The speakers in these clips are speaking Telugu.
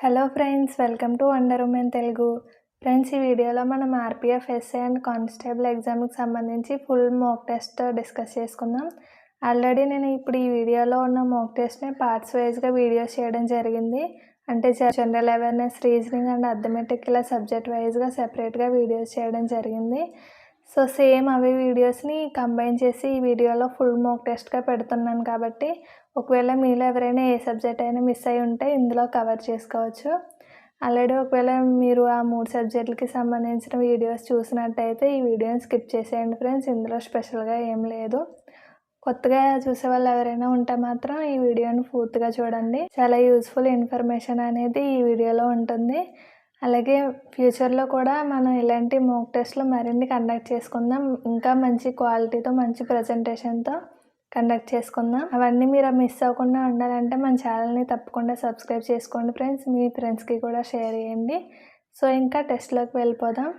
Hello friends, welcome to wonder women Telugu. Friends, ఈ వీడియోలో మనం ఆర్పిఎఫ్ ఎస్ఐ అండ్ కానిస్టేబుల్ ఎగ్జామ్కి సంబంధించి ఫుల్ మాక్ టెస్ట్ డిస్కస్ చేసుకుందాం. ఆల్రెడీ నేను ఇప్పుడు ఈ వీడియోలో ఉన్న మాక్ టెస్ట్ని పార్ట్స్ వైజ్గా వీడియోస్ చేయడం జరిగింది. అంటే general awareness, reasoning and arithmetic ఇలా సబ్జెక్ట్ వైజ్గా సెపరేట్గా వీడియోస్ చేయడం జరిగింది. సో సేమ్ అవి వీడియోస్ని కంబైన్ చేసి ఈ వీడియోలో ఫుల్ మాక్ టెస్ట్గా పెడుతున్నాను కాబట్టి ఒకవేళ మీలో ఎవరైనా ఏ సబ్జెక్ట్ అయినా మిస్ అయి ఉంటే ఇందులో కవర్ చేసుకోవచ్చు. ఆల్రెడీ ఒకవేళ మీరు ఆ 3 సబ్జెక్టులకి సంబంధించిన వీడియోస్ చూసినట్టయితే ఈ వీడియోని స్కిప్ చేసేయండి ఫ్రెండ్స్. ఇందులో స్పెషల్గా ఏం లేదు. కొత్తగా చూసే వాళ్ళు ఎవరైనా ఉంటే మాత్రం ఈ వీడియోని పూర్తిగా చూడండి. చాలా యూస్ఫుల్ ఇన్ఫర్మేషన్ అనేది ఈ వీడియోలో ఉంటుంది. అలాగే ఫ్యూచర్లో కూడా మనం ఇలాంటి మాక్ టెస్ట్లు మరిన్ని కండక్ట్ చేసుకుందాం. ఇంకా మంచి క్వాలిటీతో, మంచి ప్రజెంటేషన్తో కండక్ట్ చేసుకుందాం. అవన్నీ మీరు మిస్ అవ్వకుండా ఉండాలంటే మన ఛానల్ని తప్పకుండా సబ్స్క్రైబ్ చేసుకోండి ఫ్రెండ్స్. మీ ఫ్రెండ్స్కి కూడా షేర్ చేయండి. సో ఇంకా టెస్ట్లోకి వెళ్ళిపోదాం.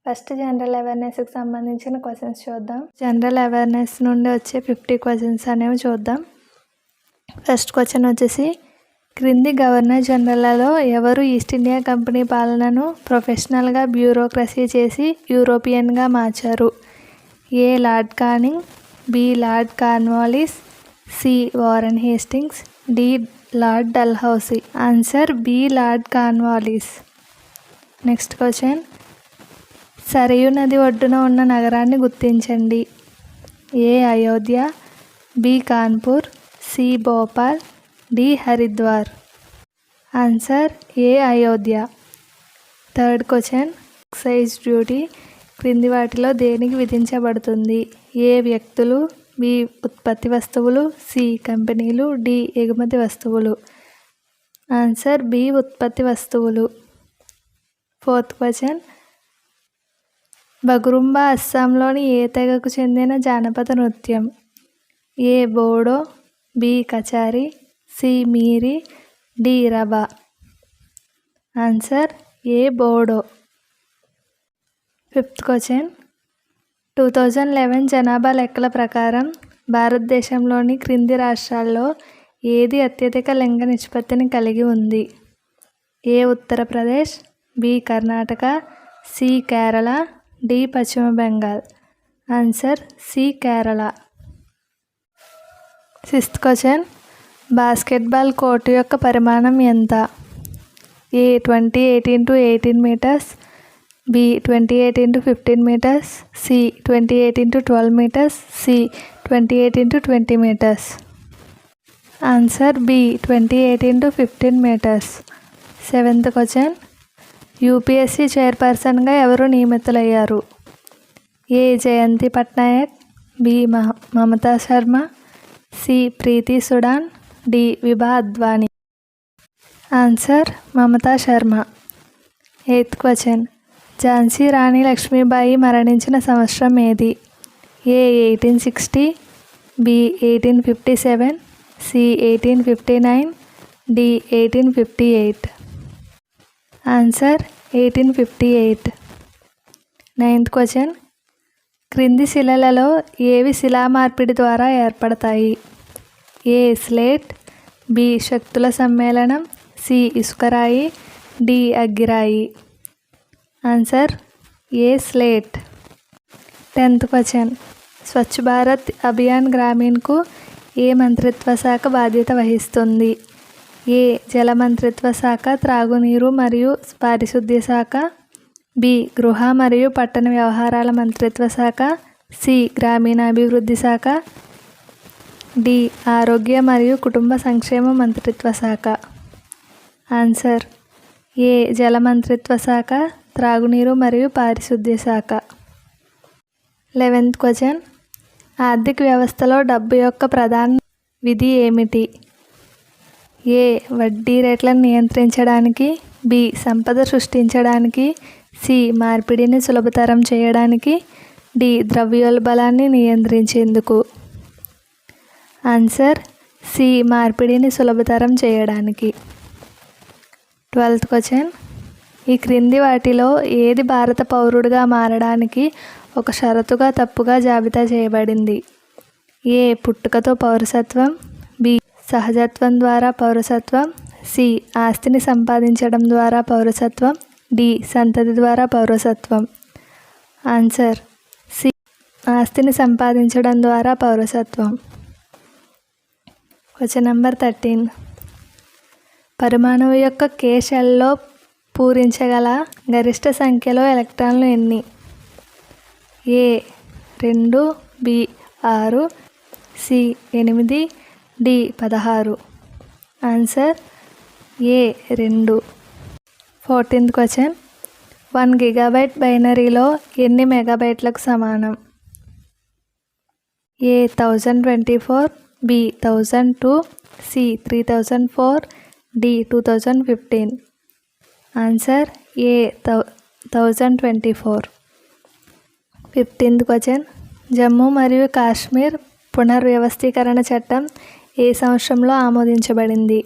ఫస్ట్ జనరల్ అవేర్నెస్కి సంబంధించిన క్వశ్చన్స్ చూద్దాం. జనరల్ అవేర్నెస్ నుండి వచ్చే 50 క్వశ్చన్స్ అనేవి చూద్దాం. ఫస్ట్ క్వశ్చన్ వచ్చేసి, క్రింది గవర్నర్ జనరల్లో ఎవరు ఈస్ట్ ఇండియా కంపెనీ పాలనను ప్రొఫెషనల్గా బ్యూరోక్రసీ చేసి యూరోపియన్గా మార్చారు? A Lord Canning, B Lord Cornwallis, C Warren Hastings, D Lord Dalhousie. Answer B Lord Cornwallis. Next question, Sarayu నది ఒడ్డున ఉన్న నగరాన్ని గుర్తించండి. A Ayodhya, B Kanpur, C Bhopal, D Haridwar. Answer A Ayodhya. Third question, excise duty క్రింది వాటిలో దేనికి విధించబడుతుంది? ఏ వ్యక్తులు, బి ఉత్పత్తి వస్తువులు, సి కంపెనీలు, డి ఎగుమతి వస్తువులు. ఆన్సర్ బి ఉత్పత్తి వస్తువులు. ఫోర్త్ క్వశ్చన్, బగురుంబా అస్సాంలోని ఏ తెగకు చెందిన జానపద నృత్యం? ఏ బోడో, బి కచారి, సి మీరి, డి రబా. ఆన్సర్ ఏ బోడో. ఫిఫ్త్ క్వశ్చన్, 2011 జనాభా లెక్కల ప్రకారం భారతదేశంలోని క్రింది రాష్ట్రాల్లో ఏది అత్యధిక లింగ నిష్పత్తిని కలిగి ఉంది? A Uttar Pradesh, B Karnataka, C Kerala, D Paschim Bengal. Answer C Kerala. Sixth question, basketball court యొక్క పరిమాణం ఎంత? A 28 × 18 meters, B 28 × 15 meters, C 28 × 12 meters, C 28 × 20 meters. Answer B 28 × 15 meters. Seventh question, UPSC చైర్పర్సన్గా ఎవరు నియమితులయ్యారు? A Jayanti Patnaik, B Mamata Sharma, C Preeti Sudan, D Vibha Advani. Answer Mamata Sharma. Eighth question, Jhansi Rani Lakshmibai మరణించిన సంవత్సరం ఏది? A 1860, B 1857, C 1859, D 1858. Answer 1858. Ninth question, క్రింది శిలలలో ఏవి శిలా మార్పిడి ద్వారా ఏర్పడతాయి? ఏ స్లేట్, బి శక్తుల సమ్మేళనం, సి ఇసుకరాయి, డి అగ్గిరాయి. ఆన్సర్ ఏ slate. 10th question, Swachh Bharat Abhiyan గ్రామీణ్కు ఏ మంత్రిత్వ శాఖ బాధ్యత వహిస్తుంది? ఏ జల మంత్రిత్వ శాఖ, త్రాగునీరు మరియు పారిశుద్ధ్య శాఖ, బి గృహ మరియు పట్టణ వ్యవహారాల మంత్రిత్వ శాఖ, సి గ్రామీణాభివృద్ధి శాఖ, డి ఆరోగ్య మరియు కుటుంబ సంక్షేమ మంత్రిత్వ శాఖ. ఆన్సర్ ఏ జల మంత్రిత్వ శాఖ, త్రాగునీరు మరియు పారిశుద్ధ్య శాఖ. 11th క్వశ్చన్, ఆర్థిక వ్యవస్థలో డబ్బు యొక్క ప్రధాన విధి ఏమిటి? ఏ వడ్డీ రేట్లను నియంత్రించడానికి, బి సంపద సృష్టించడానికి, సి మార్పిడిని సులభతరం చేయడానికి, డి ద్రవ్యోల్బణాన్ని నియంత్రించేందుకు. ఆన్సర్ సి మార్పిడిని సులభతరం చేయడానికి. 12th క్వశ్చన్, ఈ క్రింది వాటిలో ఏది భారత పౌరుడిగా మారడానికి ఒక షరతుగా తప్పుగా జాబితా చేయబడింది? ఏ పుట్టుకతో పౌరసత్వం, బి సహజత్వం ద్వారా పౌరసత్వం, సి ఆస్తిని సంపాదించడం ద్వారా పౌరసత్వం, డి సంతతి ద్వారా పౌరసత్వం. ఆన్సర్ సి ఆస్తిని సంపాదించడం ద్వారా పౌరసత్వం. Question number 13. పరమాణువు యొక్క K షెల్లో పూరించగల గరిష్ట సంఖ్యలో ఎలక్ట్రాన్లు ఎన్ని? A 2, B 6, C 8, D 16. Answer A 2. 14th question. 1 GB బైనరీలో ఎన్ని మెగాబైట్లకు సమానం? A 1024, B 1002, C 3004, D 2015. Answer A 1024. 15th question. Jammu మరియు కాశ్మీర్ పునర్వ్యవస్థీకరణ చట్టం ఏ సంవత్సరంలో ఆమోదించబడింది?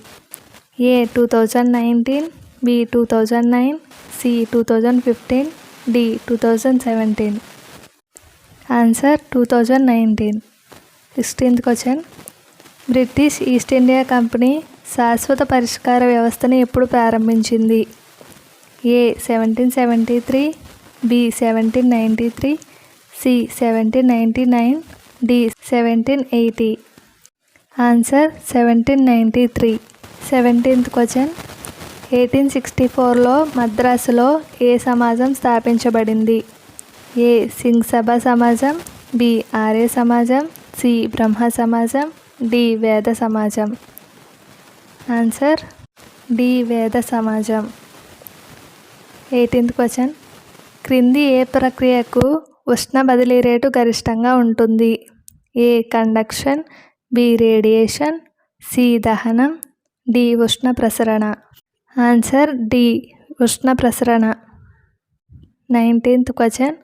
A 2019, B 2009, C 2015, D 2017. Answer 2019. 16th question. British East India company శాశ్వత పరిష్కార వ్యవస్థను ఎప్పుడు ప్రారంభించింది? A 1773, B 1793, C 1799, D 1780. Answer 1793. 17th question. 1864లో మద్రాసులో ఏ సమాజం స్థాపించబడింది? ఏ సింగ్ సభ సమాజం, బి ఆర్య సమాజం, సి బ్రహ్మ సమాజం, డి వేద సమాజం. ఆన్సర్ డి వేద సమాజం. 18th question. క్రింది ఏ ప్రక్రియకు ఉష్ణ బదిలీ రేటు గరిష్టంగా ఉంటుంది? ఏ కండక్షన్, బి రేడియేషన్, సి దహనం, డి ఉష్ణ ప్రసరణ. ఆన్సర్ డి ఉష్ణ ప్రసరణ. 19th question.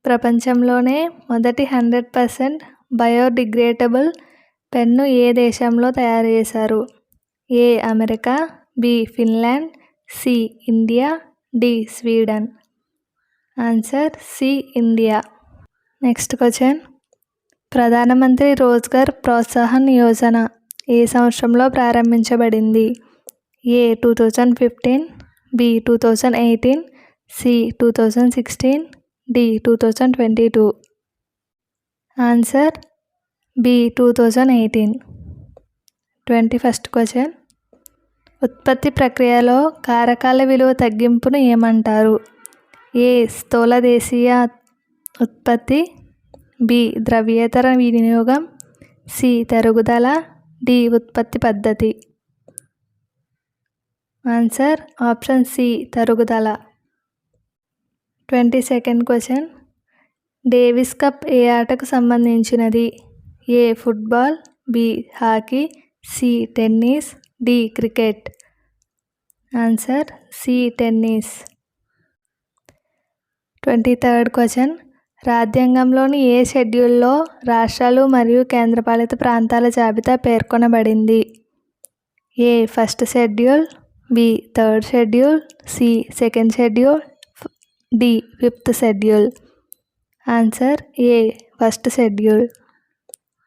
ప్రపంచంలోనే మొదటి 100% బయోడిగ్రేడబుల్ పెన్ను ఏ దేశంలో తయారు చేశారు? A America, B Finland, C India, D Sweden. Answer C India. Next question. Pradhan Mantri Rozgar Protsahan Yojana ఏ సంవత్సరంలో ప్రారంభించబడింది? A 2015, B 2018, C 2016, D 2022. Answer B 2018. 21st question. ఉత్పత్తి ప్రక్రియలో కారకాల విలువ తగ్గింపును ఏమంటారు? ఏ స్థూల దేశీయ ఉత్పత్తి, బి ద్రవ్యేతర వినియోగం, సి తరుగుదల, డి ఉత్పత్తి పద్ధతి. ఆన్సర్ ఆప్షన్ సి తరుగుదల. 22nd question. డేవిస్ కప్ ఏ ఆటకు సంబంధించినది? A football, B hockey, C tennis, D cricket. Answer C tennis. 23rd question. రాజ్యాంగంలోని ఏ షెడ్యూల్లో రాష్ట్రాలు మరియు కేంద్రపాలిత ప్రాంతాల జాబితా పేర్కొనబడింది? A first schedule, B third schedule, C second schedule, D 5th schedule. Answer A first schedule.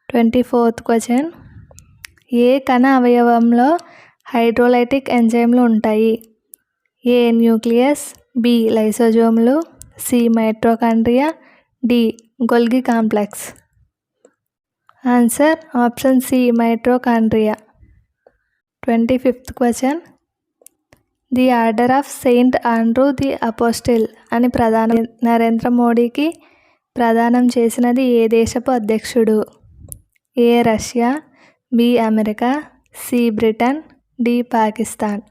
24th question. ఏ కణ అవయవంలో హైడ్రోలైటిక్ ఎంజైమ్లు ఉంటాయి? ఏ న్యూక్లియస్, బి లైసోజోమ్లు, C mitochondria, D Golgi complex. Answer option C mitochondria. 25th question. The order of Saint Andrew the apostle అని ప్రధాని నరేంద్ర మోడీకి ప్రదానం చేసినది ఏ దేశపు అధ్యక్షుడు? A Russia, B America, C Britain, D Pakistan.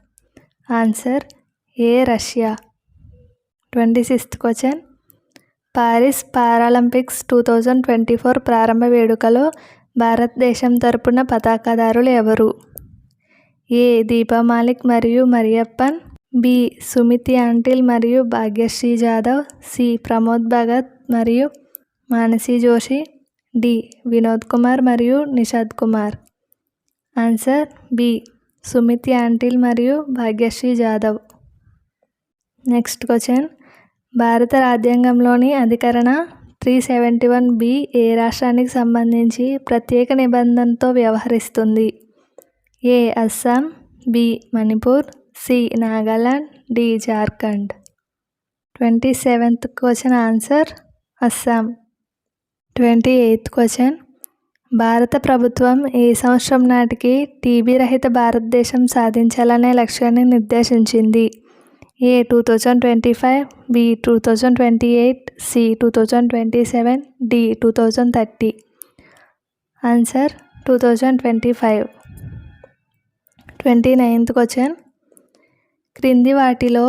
Answer A Russia. 26th question. Paris Paralympics 2024 ప్రారంభ వేడుకలో భారతదేశం తరపున పతాకదారులు ఎవరు? ఏ దీపా మాలిక్ మరియు మరియప్పన్, బి సుమితి ఆంటిల్ మరియు భాగ్యశ్రీ జాదవ్, సి ప్రమోద్ భగత్ మరియు మానసి జోషి, డి వినోద్ కుమార్ మరియు నిషాద్ కుమార్. ఆన్సర్ బి సుమితి ఆంటిల్ మరియు భాగ్యశ్రీ జాదవ్. Next question. భారత రాజ్యాంగంలోని అధికరణ 371B ఏ రాష్ట్రానికి సంబంధించి ప్రత్యేక నిబంధనతో వ్యవహరిస్తుంది? A Assam, B Manipur, C Nagaland, D Jharkhand. 27th question answer Assam. 28th question, భారత ప్రభుత్వం ఏ సంవత్సరం నాటికి టీబీ రహిత భారతదేశం సాధించాలనే లక్ష్యాన్ని నిర్దేశించింది? A 2025, B 2028, C 2027, D 2030. Answer 2025. 29th question, క్రింది వాటిలో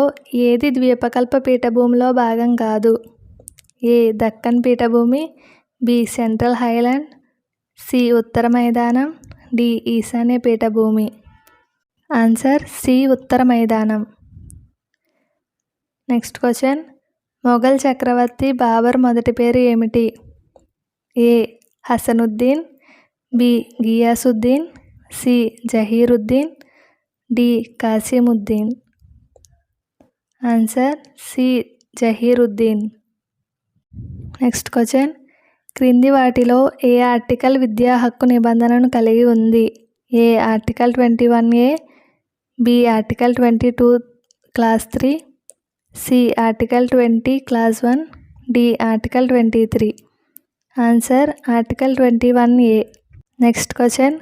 ఏది ద్వీపకల్ప పీఠభూమిలో భాగం కాదు? ఏ దక్కన్ పీఠభూమి, బి సెంట్రల్ హైలాండ్, సి ఉత్తర మైదానం, డి ఈశాన్య పీఠభూమి. ఆన్సర్ సి ఉత్తర మైదానం. నెక్స్ట్ క్వశ్చన్, మొఘల్ చక్రవర్తి బాబర్ మొదటి పేరు ఏమిటి? A Hasanuddin, B Ghiyasuddin, C Zahiruddin, D Kasimuddin. Answer C Zahiruddin. Next question, క్రింది వాటిలో ఏ ఆర్టికల్ విద్యా హక్కు నిబంధనను కలిగి ఉంది? A article 21A, B article 22 clause 3, C article 20 clause 1, D article 23. Answer article 21A. Next question,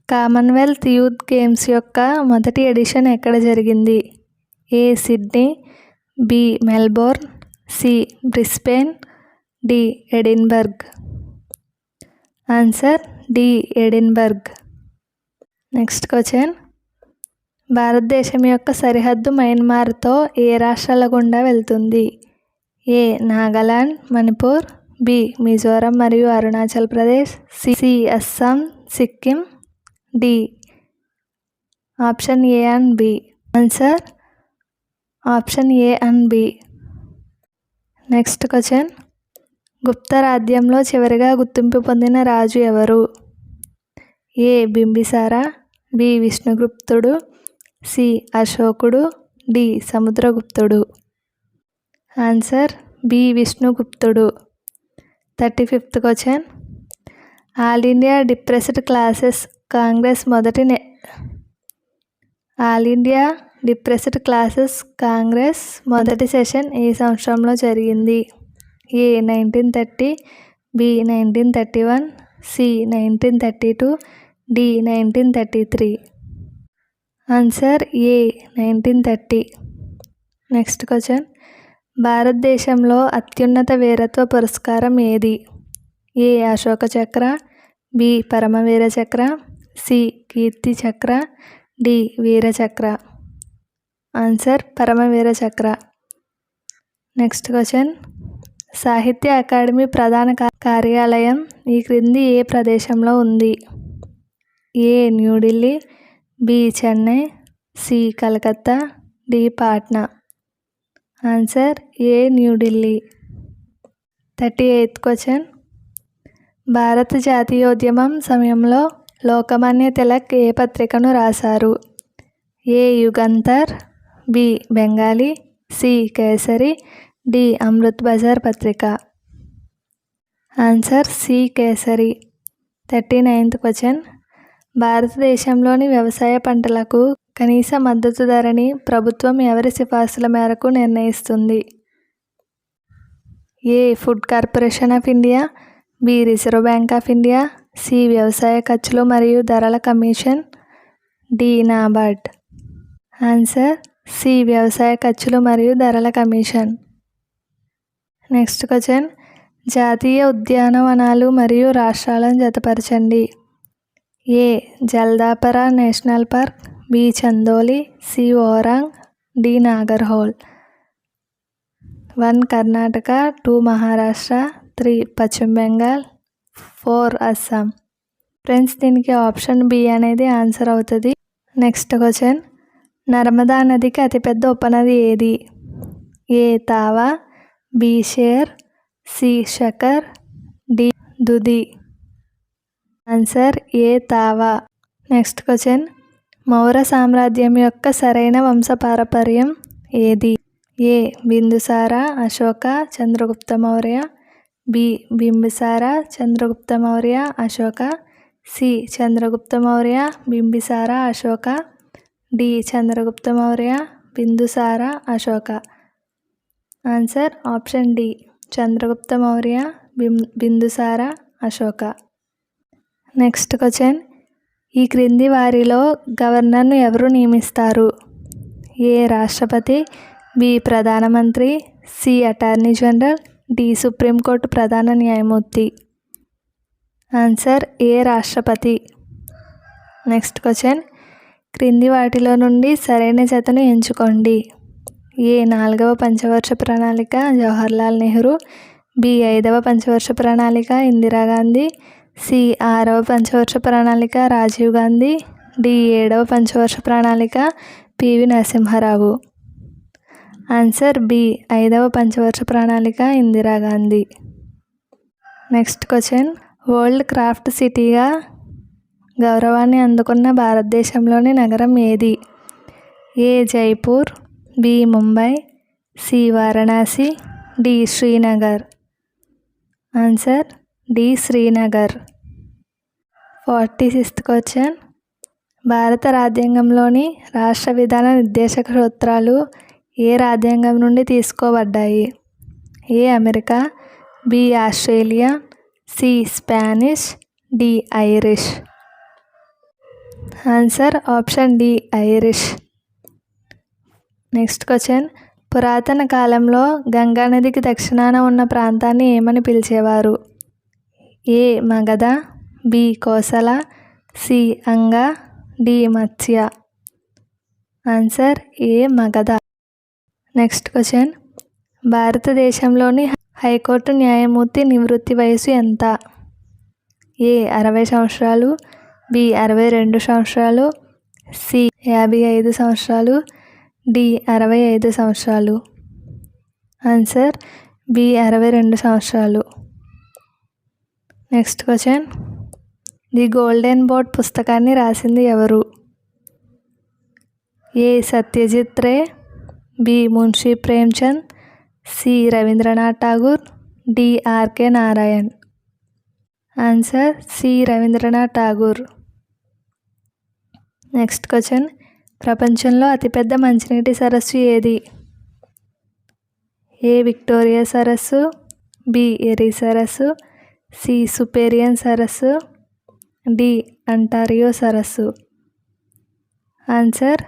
commonwealth youth games యొక్క మొదటి ఎడిషన్ ఎక్కడ జరిగింది? A Sydney, B Melbourne, C Brisbane, D Edinburgh. Answer D Edinburgh. Next question, భారతదేశం యొక్క సరిహద్దు మయన్మార్తో ఏ రాష్ట్రాల గుండా వెళ్తుంది? ఏ నాగాలాండ్, మణిపూర్, బి మిజోరం మరియు Arunachal Pradesh, C Assam, Sikkim, D option A and B. Answer option A and B. Next question, Gupta రాజ్యంలో చివరిగా గుర్తింపు పొందిన రాజు ఎవరు? ఏ బింబిసారా, బి విష్ణుగుప్తుడు, సి అశోకుడు, డి సముద్రగుప్తుడు. ఆన్సర్ బి విష్ణుగుప్తుడు. 35th question, all India depressed classes Congress మొదటి సెషన్ ఏ సంవత్సరంలో జరిగింది? ఏ 1930, బి 1931, సి 1932, డి 1933. ఆన్సర్ ఏ 1930. నెక్స్ట్ క్వశ్చన్, భారతదేశంలో అత్యున్నత వీరత్వ పురస్కారం ఏది? ఏ అశోక చక్ర, బి పరమవీర చక్ర, సి కీర్తి చక్ర, డి వీర చక్ర. ఆన్సర్ పరమవీర చక్ర. నెక్స్ట్ క్వశ్చన్, సాహిత్య అకాడమీ ప్రధాన కార్యాలయం ఈ క్రింది ఏ ప్రదేశంలో ఉంది? A New Delhi, B Chennai, C Calcutta, D Patna. Answer A New Delhi. 38th question, భారత జాతీయోద్యమం సమయంలో లోకమాన్య తిలక్ ఏ పత్రికను రాశారు? A Yugantar, B Bengali, C Kesari, D Amrit Bazar Patrika. Answer C kesari. 39th question, భారతదేశంలోని వ్యవసాయ పంటలకు కనీస మద్దతు ధరని ప్రభుత్వం ఎవరి సిఫార్సుల మేరకు నిర్ణయిస్తుంది? A food corporation of India, B Reserve Bank of India, C వ్యవసాయ ఖర్చులు మరియు ధరల commission, D NABARD. Answer C వ్యవసాయ ఖర్చులు మరియు ధరల కమిషన్. నెక్స్ట్ క్వశ్చన్, జాతీయ ఉద్యానవనాలు మరియు రాష్ట్రాలను జతపరచండి. A Jaldapara national park, B Chandoli, C Orang, D Nagarhole. 1 Karnataka, 2 Maharashtra, 3 Paschim Bengal, 4 Assam. Friends, దీనికి ఆప్షన్ బి అనేది ఆన్సర్ అవుతుంది. నెక్స్ట్ క్వశ్చన్, నర్మదా నదికి అతిపెద్ద ఉపనది ఏది? A Tawa, B Sher, C Shakkar, D Dudhi. Answer A Tawa. Next question, Maurya సామ్రాజ్యం యొక్క సరైన వంశపారంపర్యం ఏది? A Bindusara, Ashoka, Chandragupta Maurya, B Bimbisara, Chandragupta Maurya, Ashoka, C Chandragupta Maurya, Bimbisara, Ashoka, D Chandragupta Maurya, Bindusara, Ashoka. Answer option D Chandragupta Maurya, Bindusara, Ashoka. Next question, ఈ క్రింది వారిలో గవర్నర్ను ఎవరు నియమిస్తారు? ఏ రాష్ట్రపతి, బి ప్రధానమంత్రి, C attorney general, D supreme court ప్రధాన న్యాయమూర్తి. ఆన్సర్ ఏ రాష్ట్రపతి. నెక్స్ట్ క్వశ్చన్, క్రింది వాటిలో నుండి సరైన జతను ఎంచుకోండి. ఏ 4వ పంచవర్ష ప్రణాళిక జవహర్లాల్ నెహ్రూ, బి 5వ పంచవర్ష ప్రణాళిక ఇందిరాగాంధీ, సి 6వ పంచవర్ష ప్రణాళిక రాజీవ్ గాంధీ, డి 7వ పంచవర్ష ప్రణాళిక పివి నరసింహారావు. ఆన్సర్ బి 5వ పంచవర్ష ప్రణాళిక Indira Gandhi. Next question, world craft సిటీగా గౌరవాన్ని అందుకున్న భారతదేశంలోని నగరం ఏది? A Jaipur, B Mumbai, C Varanasi, D Srinagar. Answer D Srinagar. 46th question, భారత రాజ్యాంగంలోని రాష్ట్ర విధాన నిర్దేశక సూత్రాలు ఏ రాజ్యాంగం నుండి తీసుకోబడ్డాయి? A America, B Australia, C Spanish, D Irish. Answer option D Irish. Next question, పురాతన కాలంలో గంగా నదికి దక్షిణాన ఉన్న ప్రాంతాన్ని ఏమని పిలిచేవారు? A Magadha, B Kosala, C Anga, D Matsya. Answer A Magadha. Next question, భారతదేశంలోని హైకోర్టు న్యాయమూర్తి నివృత్తి వయసు ఎంత? ఏ 60 సంవత్సరాలు, బి 62 సంవత్సరాలు, సి 55 సంవత్సరాలు, డి 65 సంవత్సరాలు. ఆన్సర్ బి 62 సంవత్సరాలు. Next question, the golden boat పుస్తకాన్ని రాసింది ఎవరు? A Satyajit Ray, B Munshi Premchand, C Rabindranath Tagore, D R K Narayan. Answer C Rabindranath Tagore. Next question, ప్రపంచంలో అతిపెద్ద మంచినీటి సరస్సు ఏది? ఏ విక్టోరియా సరస్సు, బి ఎరీ సరస్సు, సి సుపేరియన్ సరస్సు, డి అంటారియో సరస్సు. ఆన్సర్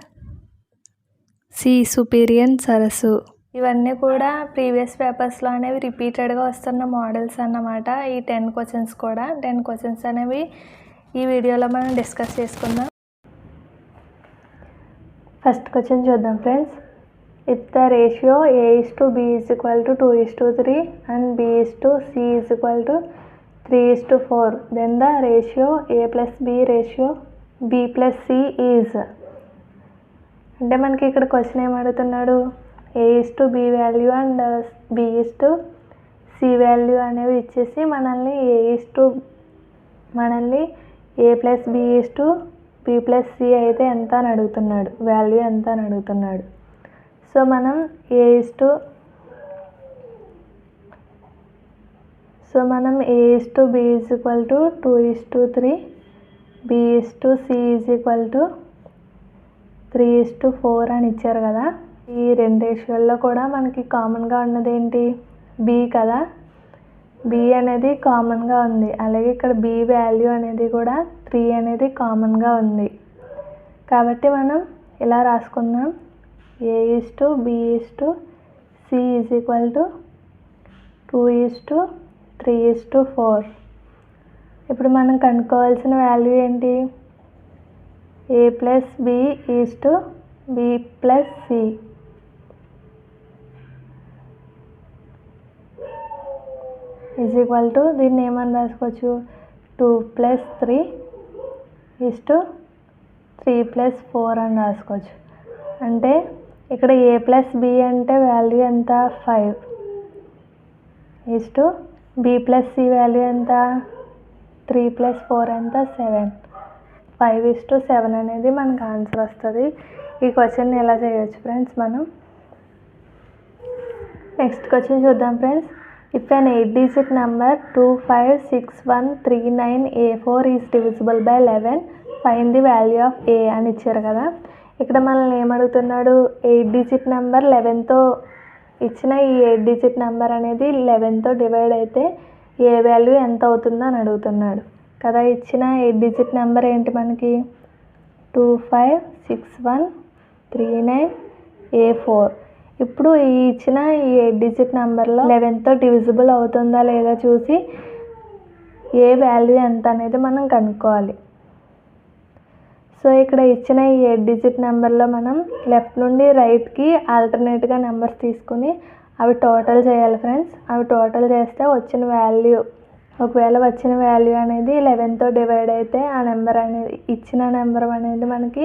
సి సుపేరియన్ సరస్సు. ఇవన్నీ కూడా ప్రీవియస్ పేపర్స్లో అనేవి రిపీటెడ్గా వస్తున్న మోడల్స్ అన్నమాట. ఈ 10 క్వశ్చన్స్ కూడా 10 క్వశ్చన్స్ అనేవి ఈ వీడియోలో మనం డిస్కస్ చేసుకుందాం. ఫస్ట్ క్వశ్చన్ చూద్దాం friends. If the ratio A:B = 2:3 and B:C = 3:4 then the ratio A+B ratio B+C is. అంటే మనకి ఇక్కడ క్వశ్చన్ ఏమడుగుతున్నాడు, A:B value and B:C value అనేవి ఇచ్చేసి మనల్ని A+B:B+C అయితే ఎంత అని అడుగుతున్నాడు, వాల్యూ ఎంత అని అడుగుతున్నాడు. సో మనం A:B = 2:3, B:C = 3:4 అని ఇచ్చారు కదా. ఈ 2 రేషియోల్లో కూడా మనకి కామన్గా ఉన్నది ఏంటి, B కదా. B అనేది కామన్గా ఉంది. అలాగే ఇక్కడ B వాల్యూ అనేది కూడా 3 అనేది కామన్గా ఉంది. కాబట్టి మనం ఇలా రాసుకుందాం, A:B:C = 2:3:4. ఇప్పుడు మనం కనుక్కోవాల్సిన వాల్యూ ఏంటి, A+B B+C. దీన్ని ఏమని రాసుకోవచ్చు, 2+3:3+4 అని రాసుకోవచ్చు. అంటే ఇక్కడ A+B అంటే వాల్యూ ఎంత, 5 B+C వాల్యూ ఎంత, 3+4 ఎంత, 7. 5:7 అనేది మనకు ఆన్సర్ వస్తుంది. ఈ క్వశ్చన్ ఎలా చేయొచ్చు ఫ్రెండ్స్ మనం. నెక్స్ట్ క్వశ్చన్ చూద్దాం friends. If an 8-digit number 256139A4 is divisible by 11, find the value of A అని ఇచ్చారు కదా. ఇక్కడ మనల్ని ఏమడుగుతున్నాడు, 8 డిజిట్ నెంబర్ 11తో ఇచ్చిన ఈ 8 డిజిట్ నెంబర్ అనేది 11తో డివైడ్ అయితే ఏ వాల్యూ ఎంత అవుతుందో అని అడుగుతున్నాడు కదా. ఇచ్చిన 8 డిజిట్ నెంబర్ ఏంటి మనకి 256139A4. ఇప్పుడు ఈ ఇచ్చిన ఈ 8 డిజిట్ నెంబర్లో 11తో డివిజిబుల్ అవుతుందా లేదా చూసి ఏ వాల్యూ ఎంత అనేది మనం కనుక్కోవాలి. సో ఇక్కడ ఇచ్చిన ఈ 8 డిజిట్ నెంబర్లో మనం లెఫ్ట్ నుండి రైట్కి ఆల్టర్నేట్గా నెంబర్స్ తీసుకుని అవి టోటల్ చేయాలి ఫ్రెండ్స్. అవి టోటల్ చేస్తే వచ్చిన వాల్యూ, ఒకవేళ వచ్చిన వాల్యూ అనేది 11తో డివైడ్ అయితే ఆ నెంబర్ అనేది, ఇచ్చిన నెంబర్ అనేది మనకి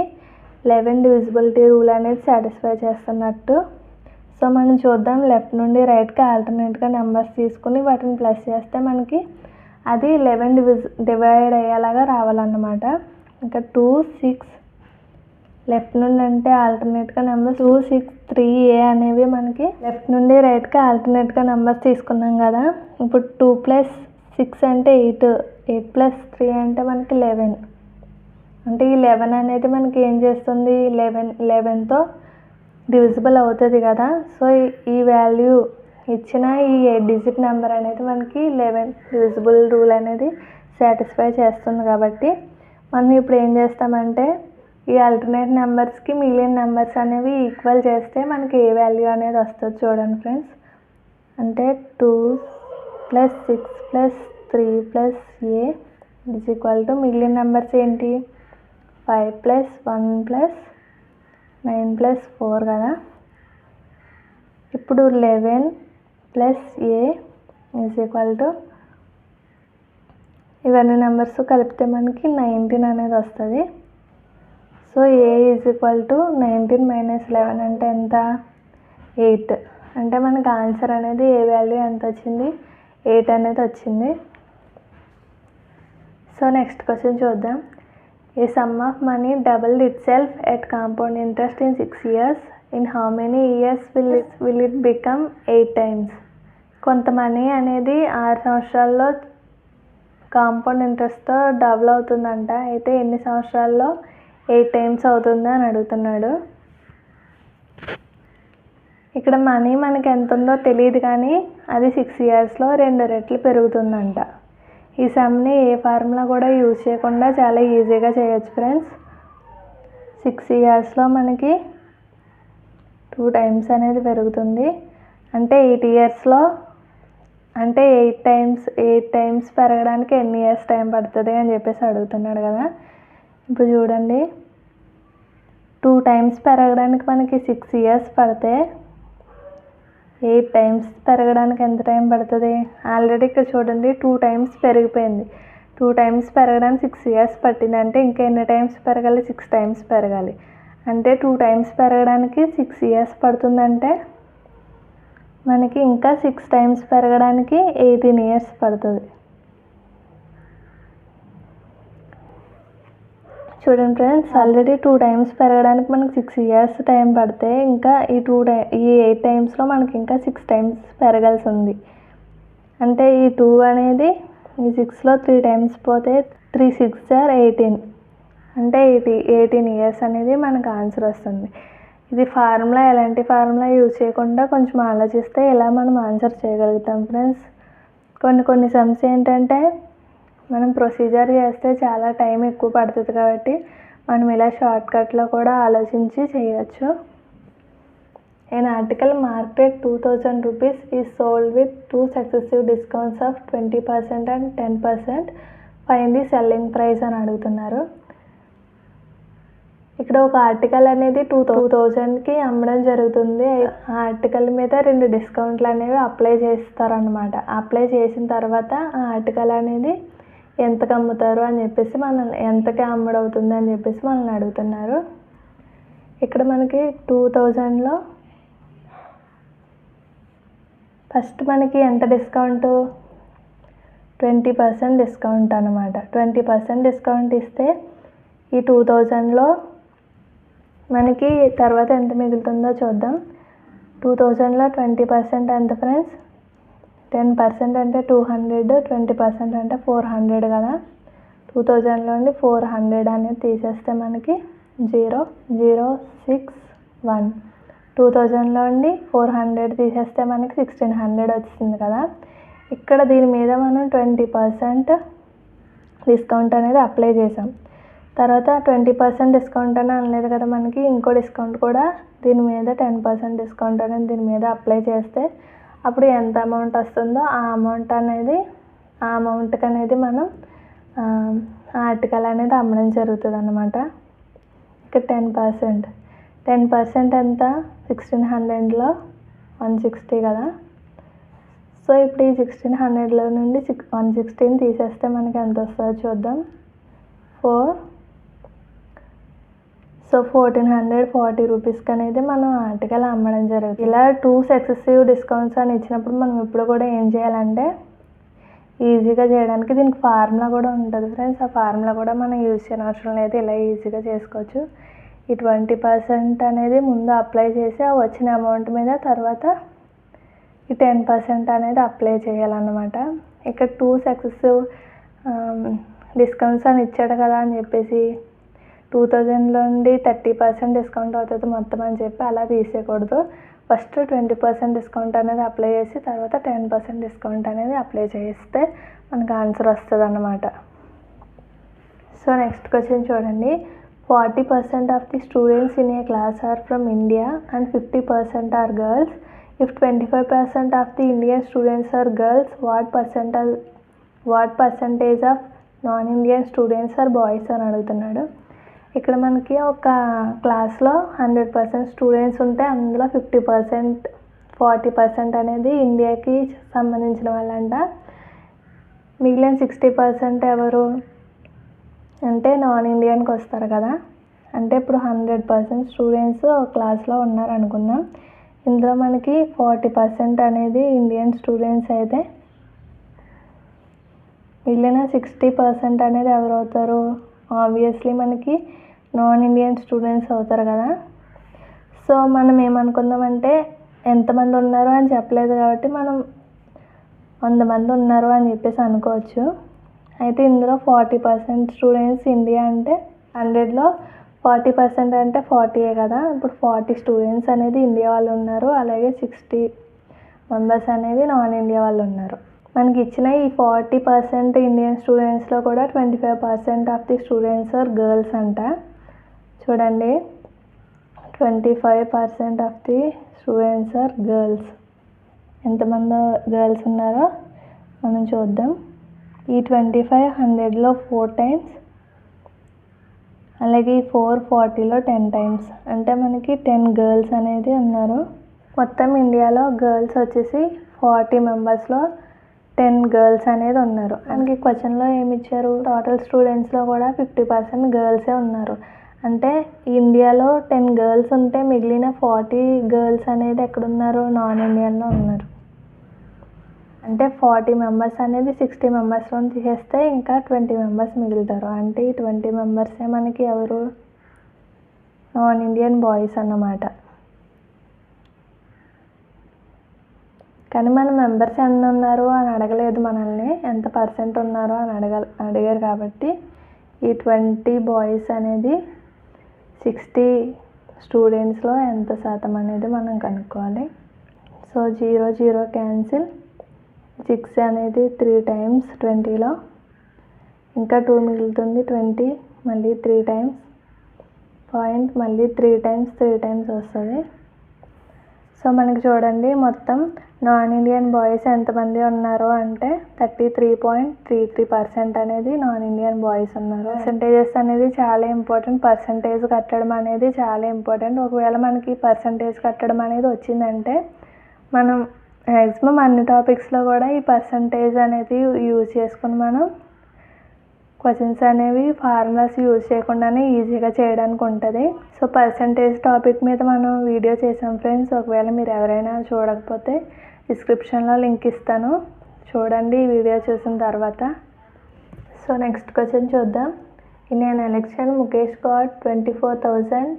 11 డివిజిబిలిటీ రూల్ అనేది సాటిస్ఫై చేస్తున్నట్టు. సో మనం చూద్దాం, లెఫ్ట్ నుండి రైట్కి ఆల్టర్నేట్గా నెంబర్స్ తీసుకుని వాటిని ప్లస్ చేస్తే మనకి అది 11 డివైడ్ అయ్యేలాగా రావాలన్నమాట. ఇంకా 2 6 లెఫ్ట్ నుండి అంటే ఆల్టర్నేట్గా నెంబర్స్ 2 6 3A అనేవి మనకి లెఫ్ట్ నుండి రైట్కి ఆల్టర్నేట్గా నెంబర్స్ తీసుకున్నాం కదా. ఇప్పుడు 2 + 6 అంటే 8, 8 + 3 అంటే మనకి 11. అంటే ఈ 11 అనేది మనకి ఏం చేస్తుంది, 11తో డివిజిబుల్ అవుతుంది కదా. సో ఈ వాల్యూ ఇచ్చిన ఈ 8 డిజిట్ నెంబర్ అనేది మనకి 11 డివిజిబుల్ రూల్ అనేది సాటిస్ఫై చేస్తుంది. కాబట్టి మనం ఇప్పుడు ఏం చేస్తామంటే ఈ ఆల్టర్నేట్ నెంబర్స్కి మిగిలిన నెంబర్స్ అనేవి ఈక్వల్ చేస్తే మనకి ఏ వాల్యూ అనేది వస్తుంది చూడండి ఫ్రెండ్స్. అంటే 2 + 6 + 3 + A = మిగిలిన నెంబర్స్ ఏంటి 5 + 1 + 9 + 4 కదా. ఇప్పుడు 11 + A = ఇవన్నీ నెంబర్స్ కలిపితే మనకి 19 అనేది వస్తుంది. సో A = 19 - 11 అంటే ఎంత 8. అంటే మనకి ఆన్సర్ అనేది ఏ వాల్యూ ఎంత వచ్చింది 8 అనేది వచ్చింది. సో నెక్స్ట్ క్వశ్చన్ చూద్దాం. A sum of money doubled itself at compound interest in 6 years. In how many years will it become 8 times? కొంత మనీ అనేది 6 సంవత్సరాల్లో కాంపౌండ్ ఇంట్రెస్ట్తో డబుల్ అవుతుందంట. అయితే ఎన్ని సంవత్సరాల్లో 8 టైమ్స్ అవుతుందా అని అడుగుతున్నాడు. ఇక్కడ మనీ మనకి ఎంత ఉందో తెలియదు కానీ అది 6 ఇయర్స్లో 2 రెట్లు పెరుగుతుందంట. ఈ సమ్ని ఏ ఫార్ములా కూడా యూజ్ చేయకుండా చాలా ఈజీగా చేయొచ్చు ఫ్రెండ్స్. 6 ఇయర్స్లో మనకి 2 టైమ్స్ అనేది పెరుగుతుంది. అంటే 8 ఇయర్స్లో అంటే 8 టైమ్స్ పెరగడానికి ఎన్ని ఇయర్స్ టైం పడుతుంది అని చెప్పేసి అడుగుతున్నాడు కదా. ఇప్పుడు చూడండి 2 టైమ్స్ పెరగడానికి మనకి 6 ఇయర్స్ పడితే 8 టైమ్స్ పెరగడానికి ఎంత టైం పడుతుంది. ఆల్రెడీ ఇక్కడ చూడండి 2 టైమ్స్ పెరిగిపోయింది. 2 టైమ్స్ పెరగడానికి 6 ఇయర్స్ పట్టింది. అంటే ఇంకా ఎన్ని టైమ్స్ పెరగాలి 6 టైమ్స్ పెరగాలి. అంటే 2 టైమ్స్ పెరగడానికి 6 ఇయర్స్ పడుతుందంటే మనకి ఇంకా 6 టైమ్స్ పెరగడానికి 18 ఇయర్స్ పడుతుంది. చూడండి ఫ్రెండ్స్, ఆల్రెడీ 2 టైమ్స్ పెరగడానికి మనకి 6 ఇయర్స్ టైం పడితే ఇంకా ఈ 8 టైమ్స్లో మనకి ఇంకా 6 టైమ్స్ పెరగాల్సి ఉంది. అంటే ఈ 2 అనేది ఈ 6లో 3 టైమ్స్ పోతే 3 6 are 18. అంటే 18 ఇయర్స్ అనేది మనకు ఆన్సర్ వస్తుంది. ఇది ఫార్ములా ఎలాంటి ఫార్ములా యూజ్ చేయకుండా కొంచెం ఆలోచిస్తే ఇలా మనం ఆన్సర్ చేయగలుగుతాం ఫ్రెండ్స్. కొన్ని సమ్స్ ఏంటంటే మనం ప్రొసీజర్ చేస్తే చాలా టైం ఎక్కువ పడుతుంది కాబట్టి మనం ఇలా షార్ట్కట్లో కూడా ఆలోచించి చేయవచ్చు. An article marked at 2000 rupees is sold with 2 successive discounts of 20% and 10%. Find the selling price అని అడుగుతున్నారు. ఇక్కడ ఒక ఆర్టికల్ అనేది 2000కి అమ్మడం జరుగుతుంది. ఆ ఆర్టికల్ మీద 2 డిస్కౌంట్లు అనేవి అప్లై చేస్తారనమాట. అప్లై చేసిన తర్వాత ఆ ఆర్టికల్ అనేది ఎంతకు అమ్ముతారు అని చెప్పేసి మనల్ని ఎంతకి అమ్మడవుతుంది అని చెప్పేసి మనల్ని అడుగుతున్నారు. ఇక్కడ మనకి 2000లో ఫస్ట్ మనకి ఎంత డిస్కౌంట్ 20% డిస్కౌంట్ అనమాట. 20% డిస్కౌంట్ ఇస్తే ఈ 2000లో మనకి తర్వాత ఎంత మిగులుతుందో చూద్దాం. 2000లో 20% ఎంత ఫ్రెండ్స్ 10% అంటే 200, 20% అంటే 400 కదా. 2000లో నుండి 400 అనేది తీసేస్తే మనకి 0.0061. 2000లో నుండి 400 తీసేస్తే మనకి 1600 వచ్చింది కదా. ఇక్కడ దీని మీద మనం 20% డిస్కౌంట్ అనేది అప్లై చేసాం. తర్వాత 20% డిస్కౌంట్ అని అనలేదు కదా, మనకి ఇంకో డిస్కౌంట్ కూడా దీని మీద 10% డిస్కౌంట్ అనేది దీని మీద అప్లై చేస్తే అప్పుడు ఎంత అమౌంట్ వస్తుందో ఆ అమౌంట్కి అనేది మనం ఆర్టికల్ అనేది అమ్మడం జరుగుతుంది అన్నమాట. ఇక్కడ 10% ఎంత, 1600లో 160 కదా. సో ఇప్పుడు ఈ 1600లో నుండి 116 తీసేస్తే మనకి ఎంత వస్తుందో చూద్దాం. 1440 రూపీస్కి అనేది మనం ఆర్టికల్ అమ్మడం జరుగుతుంది. ఇలా 2 సక్సెసివ్ డిస్కౌంట్స్ అని ఇచ్చినప్పుడు మనం ఇప్పుడు కూడా ఏం చేయాలంటే ఈజీగా చేయడానికి దీనికి ఫార్ములా కూడా ఉంటుంది ఫ్రెండ్స్. ఆ ఫార్ములా కూడా మనం యూజ్ చేయని అవసరం లేదు, ఇలా ఈజీగా చేసుకోవచ్చు. ఈ 20% అనేది ముందు అప్లై చేసి ఆ వచ్చిన అమౌంట్ మీద తర్వాత ఈ 10% అనేది అప్లై చేయాలన్నమాట. ఇక్కడ 2 సక్సెసివ్ డిస్కౌంట్స్ అని ఇచ్చాడు కదా అని చెప్పేసి 2000లో నుండి 30% డిస్కౌంట్ అవుతుంది మొత్తం అని చెప్పి అలా తీసేయకూడదు. ఫస్ట్ 20% డిస్కౌంట్ అనేది అప్లై చేసి తర్వాత 10% డిస్కౌంట్ అనేది అప్లై చేస్తే మనకు ఆన్సర్ వస్తుంది అన్నమాట. సో నెక్స్ట్ క్వశ్చన్ చూడండి. 40% of the students in a class are from India and 50% are girls. If 25% of the Indian students are girls, what percentage of non Indian students are boys అని అడుగుతున్నాడు. ఇక్కడ మనకి ఒక క్లాస్లో 100% స్టూడెంట్స్ ఉంటే అందులో 40% అనేది ఇండియాకి సంబంధించిన వాళ్ళంట. మిగిలిన 60% ఎవరు అంటే నాన్ ఇండియన్కి వస్తారు కదా. అంటే ఇప్పుడు 100% స్టూడెంట్స్ ఒక క్లాస్లో ఉన్నారు అనుకుందాం. ఇందులో మనకి 40% అనేది ఇండియన్ స్టూడెంట్స్ అయితే మిగిలిన 60% అనేది ఎవరు అవుతారు? ఆబ్వియస్లీ మనకి నాన్ ఇండియన్ స్టూడెంట్స్ అవుతారు కదా. సో మనం ఏమనుకుందామంటే ఎంతమంది ఉన్నారు అని చెప్పలేదు కాబట్టి మనం 100 మంది ఉన్నారు అని చెప్పేసి అనుకోవచ్చు. అయితే ఇందులో 40% స్టూడెంట్స్ ఇండియా అంటే 100లో 40% అంటే 40 కదా. ఇప్పుడు 40 స్టూడెంట్స్ అనేది ఇండియా వాళ్ళు ఉన్నారు, అలాగే 60 మెంబర్స్ అనేది నాన్ ఇండియా వాళ్ళు ఉన్నారు. మనకి ఇచ్చిన ఈ 40% ఇండియన్ స్టూడెంట్స్లో కూడా 25% of the students are girls అంట. చూడండి, 25% of the students are girls. ఎంతమంది గర్ల్స్ ఉన్నారో మనం చూద్దాం. ఈ 25 100లో 4 times, అలాగే ఈ 4 40లో 10 times, అంటే మనకి 10 గర్ల్స్ అనేది ఉన్నారు. మొత్తం ఇండియాలో గర్ల్స్ వచ్చేసి 40 మెంబర్స్లో 10 గర్ల్స్ అనేది ఉన్నారు. మనకి క్వశ్చన్లో ఏమి ఇచ్చారు? టోటల్ స్టూడెంట్స్లో కూడా 50% గర్ల్సే ఉన్నారు. అంటే ఇండియాలో 10 గర్ల్స్ ఉంటే మిగిలిన 40 గర్ల్స్ అనేది ఎక్కడున్నారు? నాన్ ఇండియన్లో ఉన్నారు. అంటే 40 మెంబర్స్ అనేది 60 మెంబర్స్లో తీసేస్తే ఇంకా 20 మెంబర్స్ మిగులుతారు. అంటే ఈ 20 మెంబర్సే మనకి ఎవరు? నాన్ ఇండియన్ బాయ్స్ అన్నమాట. కానీ మన మెంబర్స్ ఎన్ని ఉన్నారు అని అడగలేదు మనల్ని, ఎంత పర్సెంట్ ఉన్నారు అని అడిగారు కాబట్టి ఈ 20 బాయ్స్ అనేది 60 స్టూడెంట్స్లో ఎంత శాతం అనేది మనం కనుక్కోవాలి. సో 0 0 క్యాన్సిల్, 6 అనేది 3 times 20లో, ఇంకా 2 మిగులుతుంది 20, మళ్ళీ 3 times పాయింట్, మళ్ళీ 3 times వస్తుంది. సో మనకి చూడండి మొత్తం నాన్ ఇండియన్ బాయ్స్ ఎంతమంది ఉన్నారు అంటే 33.33% అనేది నాన్ ఇండియన్ బాయ్స్ ఉన్నారు. పర్సంటేజెస్ అనేది చాలా ఇంపార్టెంట్. పర్సంటేజ్ కట్టడం అనేది చాలా ఇంపార్టెంట్. ఒకవేళ మనకి పర్సంటేజ్ కట్టడం అనేది వచ్చిందంటే మనం మ్యాక్సిమం అన్ని టాపిక్స్లో కూడా ఈ పర్సంటేజ్ అనేది యూజ్ చేసుకుని మనం క్వశ్చన్స్ అనేవి ఫార్ములాస్ యూజ్ చేయకుండానే ఈజీగా చేయడానికి ఉంటుంది. సో పర్సంటేజ్ టాపిక్ మీద మనం వీడియో చేసాం ఫ్రెండ్స్. ఒకవేళ మీరు ఎవరైనా చూడకపోతే డిస్క్రిప్షన్లో లింక్ ఇస్తాను, చూడండి ఈ వీడియో చూసిన తర్వాత. సో నెక్స్ట్ క్వశ్చన్ చూద్దాం. In an election Mukesh got 24,000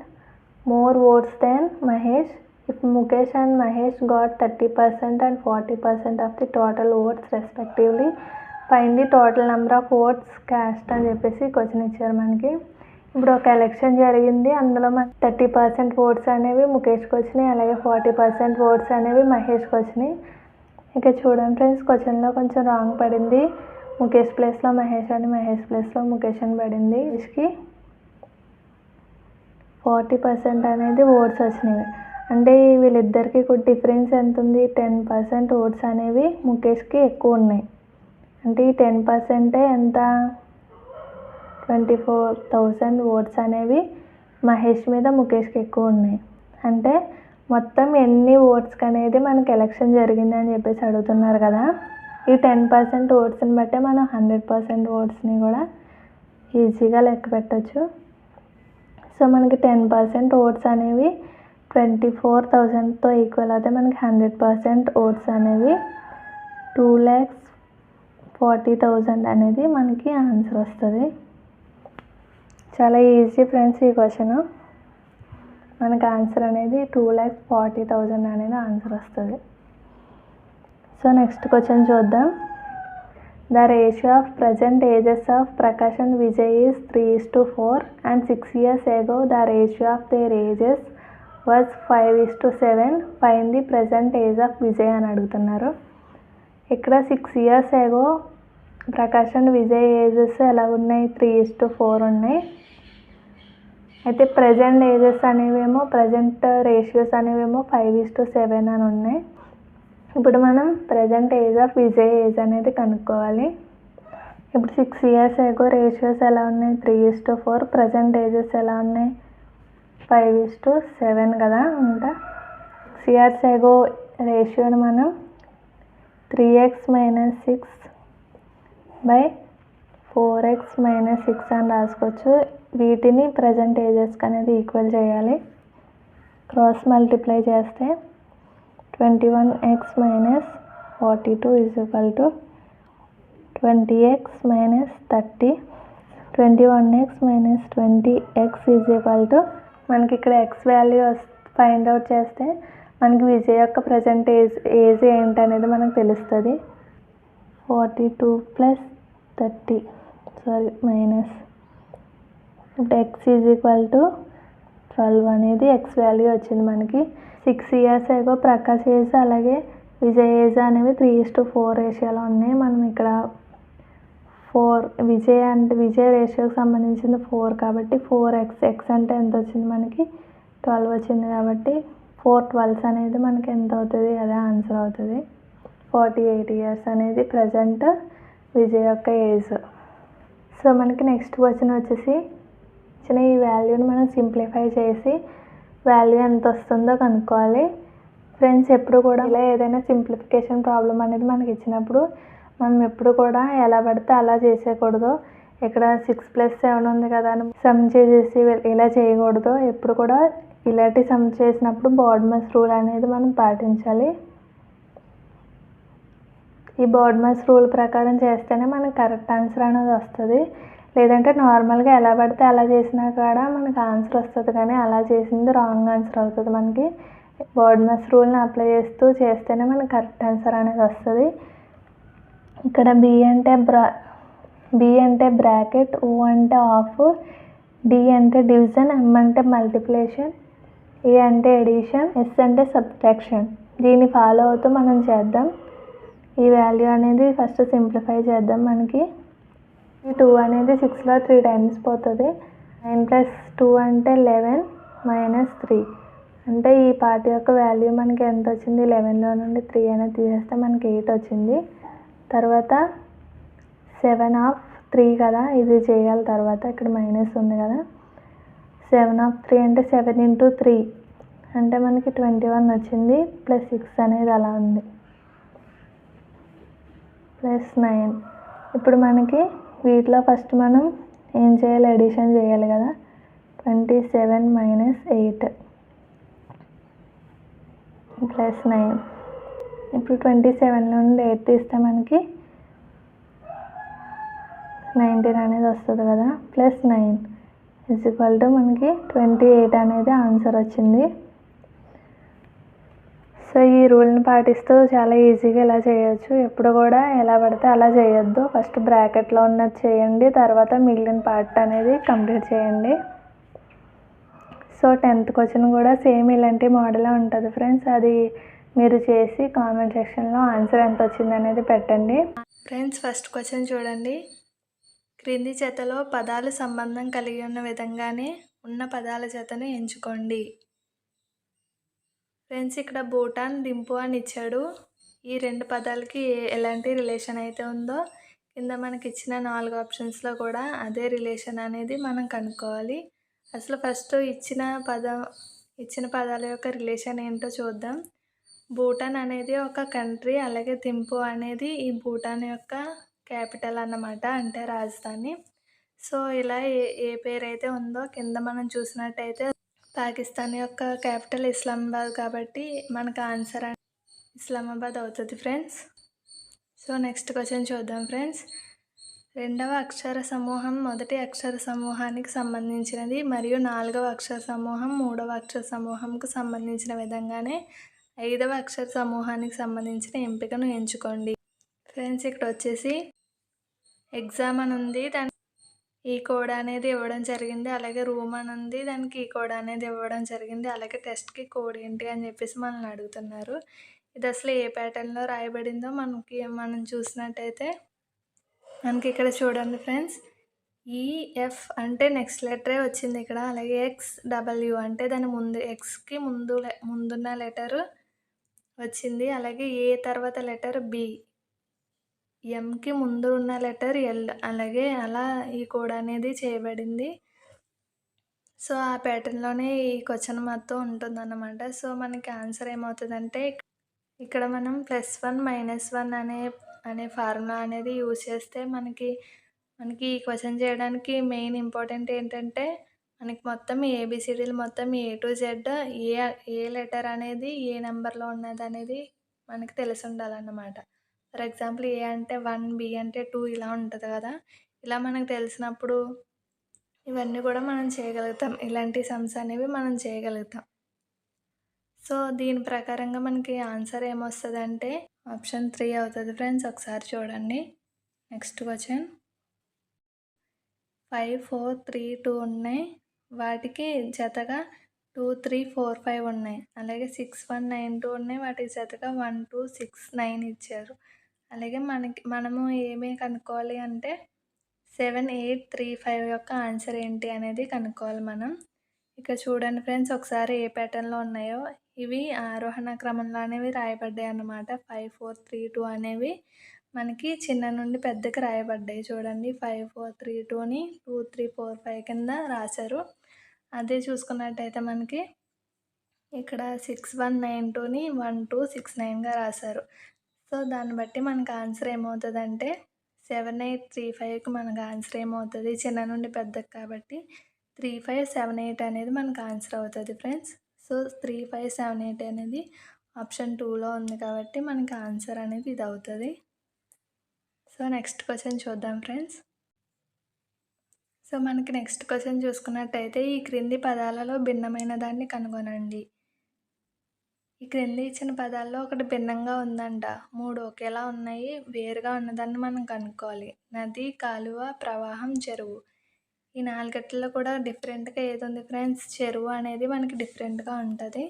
more votes than Mahesh. If Mukesh and Mahesh got 30% and 40% of the total votes respectively, find the total number of votes cast అని చెప్పేసి క్వశ్చన్ ఇచ్చారు మనకి. ఇప్పుడు ఒక ఎలక్షన్ జరిగింది. అందులో మనకి 30% ఓట్స్ అనేవి ముఖేష్కి వచ్చినాయి, అలాగే 40% ఓట్స్ అనేవి మహేష్కి వచ్చినాయి. ఇక చూడండి ఫ్రెండ్స్, క్వశ్చన్లో కొంచెం రాంగ్ పడింది. ముఖేష్ ప్లేస్లో మహేష్ అని, మహేష్ ప్లేస్లో ముఖేష్ అని పడింది. మహేష్కి 40% అనేది ఓట్స్ వచ్చినవి. అంటే వీళ్ళిద్దరికి డిఫరెన్స్ ఎంత ఉంది? 10% ఓట్స్ అనేవి ముఖేష్కి ఎక్కువ ఉన్నాయి. అంటే ఈ 10% ఎంత? 24,000 ఓట్స్ అనేవి మహేష్ మీద ముఖేష్కి ఎక్కువ ఉన్నాయి. అంటే మొత్తం ఎన్ని ఓట్స్కి అనేది మనకి ఎలక్షన్ జరిగింది అని చెప్పేసి అడుగుతున్నారు కదా. ఈ 10% ఓట్స్ని బట్టే మనం 100% ఓట్స్ని కూడా ఈజీగా లెక్క పెట్టచ్చు. సో మనకి 10% ఓట్స్ అనేవి 24,000తో ఈక్వల్ అయితే మనకి 100% ఓట్స్ అనేవి 2,40,000 అనేది మనకి ఆన్సర్ వస్తుంది. చాలా ఈజీ ఫ్రెండ్స్ ఈ క్వశ్చన్. మనకి ఆన్సర్ అనేది 2,40,000 అనేది ఆన్సర్ వస్తుంది. సో నెక్స్ట్ క్వశ్చన్ చూద్దాం. The ratio of present ages of Prakash and Vijay is 3:4 and 6 years ago the ratio of their ages was 5:7. Find the present age of Vijay అని అడుగుతున్నారు. ఇక్కడ 6 years ago Prakash and Vijay ages ఎలా ఉన్నాయి? 3:4 ఉన్నాయి. అయితే ప్రజెంట్ ఏజెస్ అనేవేమో, ప్రజెంట్ రేషియోస్ అనేవేమో 5:7 అని ఉన్నాయి. ఇప్పుడు మనం present age of Vijay age అనేది కనుక్కోవాలి. ఇప్పుడు 6 years ago రేషియోస్ ఎలా ఉన్నాయి? 3:4. ప్రజెంట్ ఏజెస్ ఎలా ఉన్నాయి? 5:7 కదా ఉంటా. 6 years ago రేషియోని మనం 3x - 6/4x - 6 అని రాసుకోవచ్చు. వీటిని ప్రజెంట్ ఏజెస్కి అనేది ఈక్వల్ చేయాలి. క్రాస్ మల్టిప్లై చేస్తే 21x - 42 = 20x - 30. 21x - 20x = మనకి ఇక్కడ ఎక్స్ వాల్యూ ఫైండ్ అవుట్ చేస్తే మనకి విజయ్ యొక్క ప్రజెంట్ ఏజ్ ఏంటనేది మనకు తెలుస్తుంది. 42 + 30 మైనస్ ఇప్పుడు x = 12 అనేది ఎక్స్ వాల్యూ వచ్చింది మనకి. 6 years ago ప్రకాష్ ఏజ్ అలాగే విజయ్ ఏజ్ అనేవి 3:4 రేషియోలో ఉన్నాయి. మనం ఇక్కడ 4 విజయ్ రేషియోకి సంబంధించింది 4 కాబట్టి 4x. ఎక్స్ అంటే ఎంత వచ్చింది మనకి? 12 వచ్చింది కాబట్టి 4 12s అనేది మనకి ఎంత అవుతుంది? అదే ఆన్సర్ అవుతుంది. 48 years అనేది ప్రజెంట్ విజయ్ యొక్క ఏజ్. సో మనకి నెక్స్ట్ క్వశ్చన్ వచ్చేసి ఇచ్చిన ఈ వాల్యూని మనం సింప్లిఫై చేసి వాల్యూ ఎంత వస్తుందో కనుక్కోవాలి. ఫ్రెండ్స్, ఎప్పుడు కూడా ఇలా ఏదైనా సింప్లిఫికేషన్ ప్రాబ్లం అనేది మనకి ఇచ్చినప్పుడు మనం ఎప్పుడు కూడా ఎలా పడితే అలా చేసేయకూడదు. ఇక్కడ 6 + 7 ఉంది కదా అని సమ్ చేసేసి ఇలా చేయకూడదు. ఎప్పుడు కూడా ఇలాంటి సమ్ చేసినప్పుడు బాడ్మస్ రూల్ అనేది మనం పాటించాలి. ఈ బాడ్మస్ రూల్ ప్రకారం చేస్తేనే మనకు కరెక్ట్ ఆన్సర్ అనేది వస్తుంది. లేదంటే నార్మల్గా ఎలా పడితే అలా చేసినా కూడా మనకు ఆన్సర్ వస్తుంది, కానీ అలా చేసింది రాంగ్ ఆన్సర్ అవుతుంది. మనకి బాడ్మస్ రూల్ని అప్లై చేస్తేనే మనకి కరెక్ట్ ఆన్సర్ అనేది వస్తుంది. ఇక్కడ బి అంటే బ్రాకెట్, ఓ అంటే ఆఫ్, డి అంటే డివిజన్, ఎం అంటే మల్టిప్లికేషన్, ఏ అంటే ఎడిషన్, ఎస్ అంటే సబ్ట్రాక్షన్. దీన్ని ఫాలో అవుతూ మనం చేద్దాం. ఈ వాల్యూ అనేది ఫస్ట్ సింప్లిఫై చేద్దాం. మనకి 2 అనేది 6లో 3 times పోతుంది. 9 + 2 అంటే 11 - 3 అంటే ఈ పార్ట్ యొక్క వాల్యూ మనకి ఎంత వచ్చింది? 11లో నుండి 3 అనేది తీసేస్తే మనకి 8 వచ్చింది. తర్వాత 7/3 కదా, ఇది చేయాలి. తర్వాత ఇక్కడ మైనస్ ఉంది కదా. 7/3 అంటే 7 × 3 అంటే మనకి 21 వచ్చింది. +6 అనేది అలా ఉంది, +9. ఇప్పుడు మనకి వీటిలో ఫస్ట్ మనం ఏం చేయాలి? ఎడిషన్ చేయాలి కదా. 27 - 8 +9. ఇప్పుడు 27 నుండి 8 తీస్తే మనకి 19 అనేది వస్తుంది కదా. +9 = మనకి 28 అనేది ఆన్సర్ వచ్చింది. సో ఈ రూల్ని పాటిస్తూ చాలా ఈజీగా ఇలా చేయొచ్చు. ఎప్పుడు కూడా ఎలా పడితే అలా చేయొద్దు. ఫస్ట్ బ్రాకెట్లో ఉన్నది చేయండి, తర్వాత మిగిలిన పార్ట్ అనేది కంప్లీట్ చేయండి. సో 10th క్వశ్చన్ కూడా సేమ్ ఇలాంటి మోడలే ఉంటుంది ఫ్రెండ్స్. అది మీరు చేసి కామెంట్ సెక్షన్లో ఆన్సర్ ఎంత వచ్చింది అనేది పెట్టండి. ఫ్రెండ్స్ ఫస్ట్ క్వశ్చన్ చూడండి. క్రింది జతలో పదాలు సంబంధం కలిగి ఉన్న విధంగానే ఉన్న పదాల జతను ఎంచుకోండి. ఫ్రెండ్స్ ఇక్కడ భూటాన్, దింపు అని ఇచ్చాడు. ఈ రెండు పదాలకి ఎలాంటి రిలేషన్ అయితే ఉందో కింద మనకి ఇచ్చిన 4 ఆప్షన్స్లో కూడా అదే రిలేషన్ అనేది మనం కనుక్కోవాలి. అసలు ఫస్ట్ ఇచ్చిన పదాల యొక్క రిలేషన్ ఏంటో చూద్దాం. భూటాన్ అనేది ఒక కంట్రీ, అలాగే థింపు అనేది ఈ భూటాన్ యొక్క క్యాపిటల్ అన్నమాట, అంటే రాజధాని. సో ఇలా ఏ పేరు అయితే ఉందో కింద మనం చూసినట్టయితే పాకిస్తాన్ యొక్క క్యాపిటల్ ఇస్లామాబాద్ కాబట్టి మనకు ఆన్సర్ ఇస్లామాబాద్ అవుతుంది ఫ్రెండ్స్. సో నెక్స్ట్ క్వశ్చన్ చూద్దాం ఫ్రెండ్స్. రెండవ అక్షర సమూహం మొదటి అక్షర సమూహానికి సంబంధించినది మరియు 4వ అక్షర సమూహం 3వ అక్షర సమూహంకు సంబంధించిన విధంగానే 5వ అక్షర సమూహానికి సంబంధించిన ఎంపికను ఎంచుకోండి. ఫ్రెండ్స్ ఇక్కడ వచ్చేసి ఎగ్జామ్ అని ఉంది, దాని ఈ కోడ్ అనేది ఇవ్వడం జరిగింది. అలాగే రూమ్ అని ఉంది, దానికి ఈ కోడ్ అనేది ఇవ్వడం జరిగింది. అలాగే టెస్ట్కి కోడ్ ఏంటి అని చెప్పేసి మనల్ని అడుగుతున్నారు. ఇది అసలు ఏ ప్యాటర్న్లో రాయబడిందో మనం చూసినట్టయితే మనకి ఇక్కడ చూడండి ఫ్రెండ్స్, ఈఎఫ్ అంటే నెక్స్ట్ లెటరే వచ్చింది ఇక్కడ. అలాగే XW అంటే దాని ముందు ఎక్స్కి ముందున్న లెటరు వచ్చింది. అలాగే ఏ తర్వాత లెటర్ B, ఎంకి ముందు ఉన్న లెటర్ L, అలాగే అలా ఈ కోడ్ అనేది చేయబడింది. సో ఆ ప్యాటర్న్లోనే ఈ క్వశ్చన్ మొత్తం ఉంటుందన్నమాట. సో మనకి ఆన్సర్ ఏమవుతుందంటే ఇక్కడ మనం +1 -1 అనే ఫార్ములా అనేది యూజ్ చేస్తే మనకి ఈ క్వశ్చన్ చేయడానికి మెయిన్ ఇంపార్టెంట్ ఏంటంటే మనకి మొత్తం ABCDలు మొత్తం A to Z A letter అనేది ఏ నెంబర్లో ఉన్నది అనేది మనకి తెలిసి ఉండాలన్నమాట. ఫర్ ఎగ్జాంపుల్ A అంటే 1, B అంటే 2 ఇలా ఉంటుంది కదా. ఇలా మనకు తెలిసినప్పుడు ఇవన్నీ కూడా మనం చేయగలుగుతాం. ఇలాంటి సమ్స్ అనేవి మనం చేయగలుగుతాం. సో దీని ప్రకారంగా మనకి ఆన్సర్ ఏమొస్తుందంటే ఆప్షన్ 3 అవుతుంది ఫ్రెండ్స్. ఒకసారి చూడండి. నెక్స్ట్ క్వశ్చన్ 5, 4, 3, 2 ఉన్నాయి. వాటికి జతగా 2, 3, 4, 5 ఉన్నాయి. అలాగే 6, 1, 9, 2 ఉన్నాయి. వాటికి జతగా 1, 2, 6, 9 ఇచ్చారు. అలాగే మనము ఏమి కనుక్కోవాలి అంటే 7, 8, 3, 5 యొక్క ఆన్సర్ ఏంటి అనేది కనుక్కోవాలి మనం. ఇక్కడ చూడండి ఫ్రెండ్స్, ఒకసారి ఏ ప్యాటర్న్లో ఉన్నాయో ఇవి ఆరోహణ క్రమంలో అనేవి రాయబడ్డాయి అన్నమాట. 5, 4, 3, 2 అనేవి మనకి చిన్న నుండి పెద్దకి రాయబడ్డాయి. చూడండి 5, 4, 3, 2ని 2, 3, 4, 5 కింద రాశారు. అదే చూసుకున్నట్టయితే మనకి ఇక్కడ 6, 1, 9, 2ని 1, 2, 6, 9గా రాశారు. సో దాన్ని బట్టి మనకు ఆన్సర్ ఏమవుతుందంటే 7, 8, 3, 5కి మనకు ఆన్సర్ ఏమవుతుంది, చిన్న నుండి పెద్దకి కాబట్టి 3, 5, 7, 8 అనేది మనకు ఆన్సర్ అవుతుంది ఫ్రెండ్స్. సో 3, 5, 7, 8 అనేది ఆప్షన్ 2లో ఉంది కాబట్టి మనకి ఆన్సర్ అనేది ఇది అవుతుంది. సో నెక్స్ట్ క్వశ్చన్ చూద్దాం ఫ్రెండ్స్. సో మనకి నెక్స్ట్ క్వశ్చన్ చూసుకున్నట్టయితే ఈ క్రింది పదాలలో భిన్నమైన దాన్ని కనుగొనండి. ఈ క్రింది ఇచ్చిన పదాల్లో ఒకటి భిన్నంగా ఉందంట, 3 ఒకేలా ఉన్నాయి, వేరుగా ఉన్నదాన్ని మనం కనుక్కోవాలి. నది, కాలువ, ప్రవాహం, చెరువు. ఈ 4 కూడా డిఫరెంట్గా ఏది ఉంది ఫ్రెండ్స్? చెరువు అనేది మనకి డిఫరెంట్గా ఉంటుంది.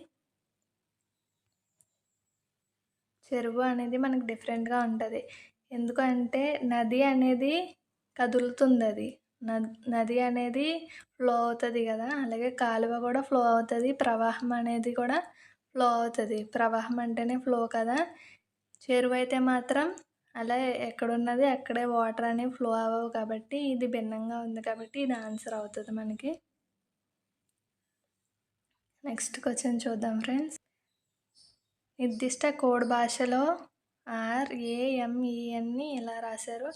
చెరువు అనేది మనకి డిఫరెంట్గా ఉంటుంది. ఎందుకంటే నది అనేది కదులుతుంది, అది నది అనేది ఫ్లో అవుతుంది కదా. అలాగే కాలువ కూడా ఫ్లో అవుతుంది, ప్రవాహం అనేది కూడా ఫ్లో అవుతుంది. ప్రవాహం అంటేనే ఫ్లో కదా. చెరువు అయితే మాత్రం అలా ఎక్కడున్నది అక్కడే వాటర్ అనేవి ఫ్లో అవ్వవు కాబట్టి ఇది భిన్నంగా ఉంది కాబట్టి ఇది ఆన్సర్ అవుతుంది మనకి. నెక్స్ట్ క్వశ్చన్ చూద్దాం ఫ్రెండ్స్. నిర్దిష్ట కోడ్ భాషలో RAMENని ఇలా రాశారు.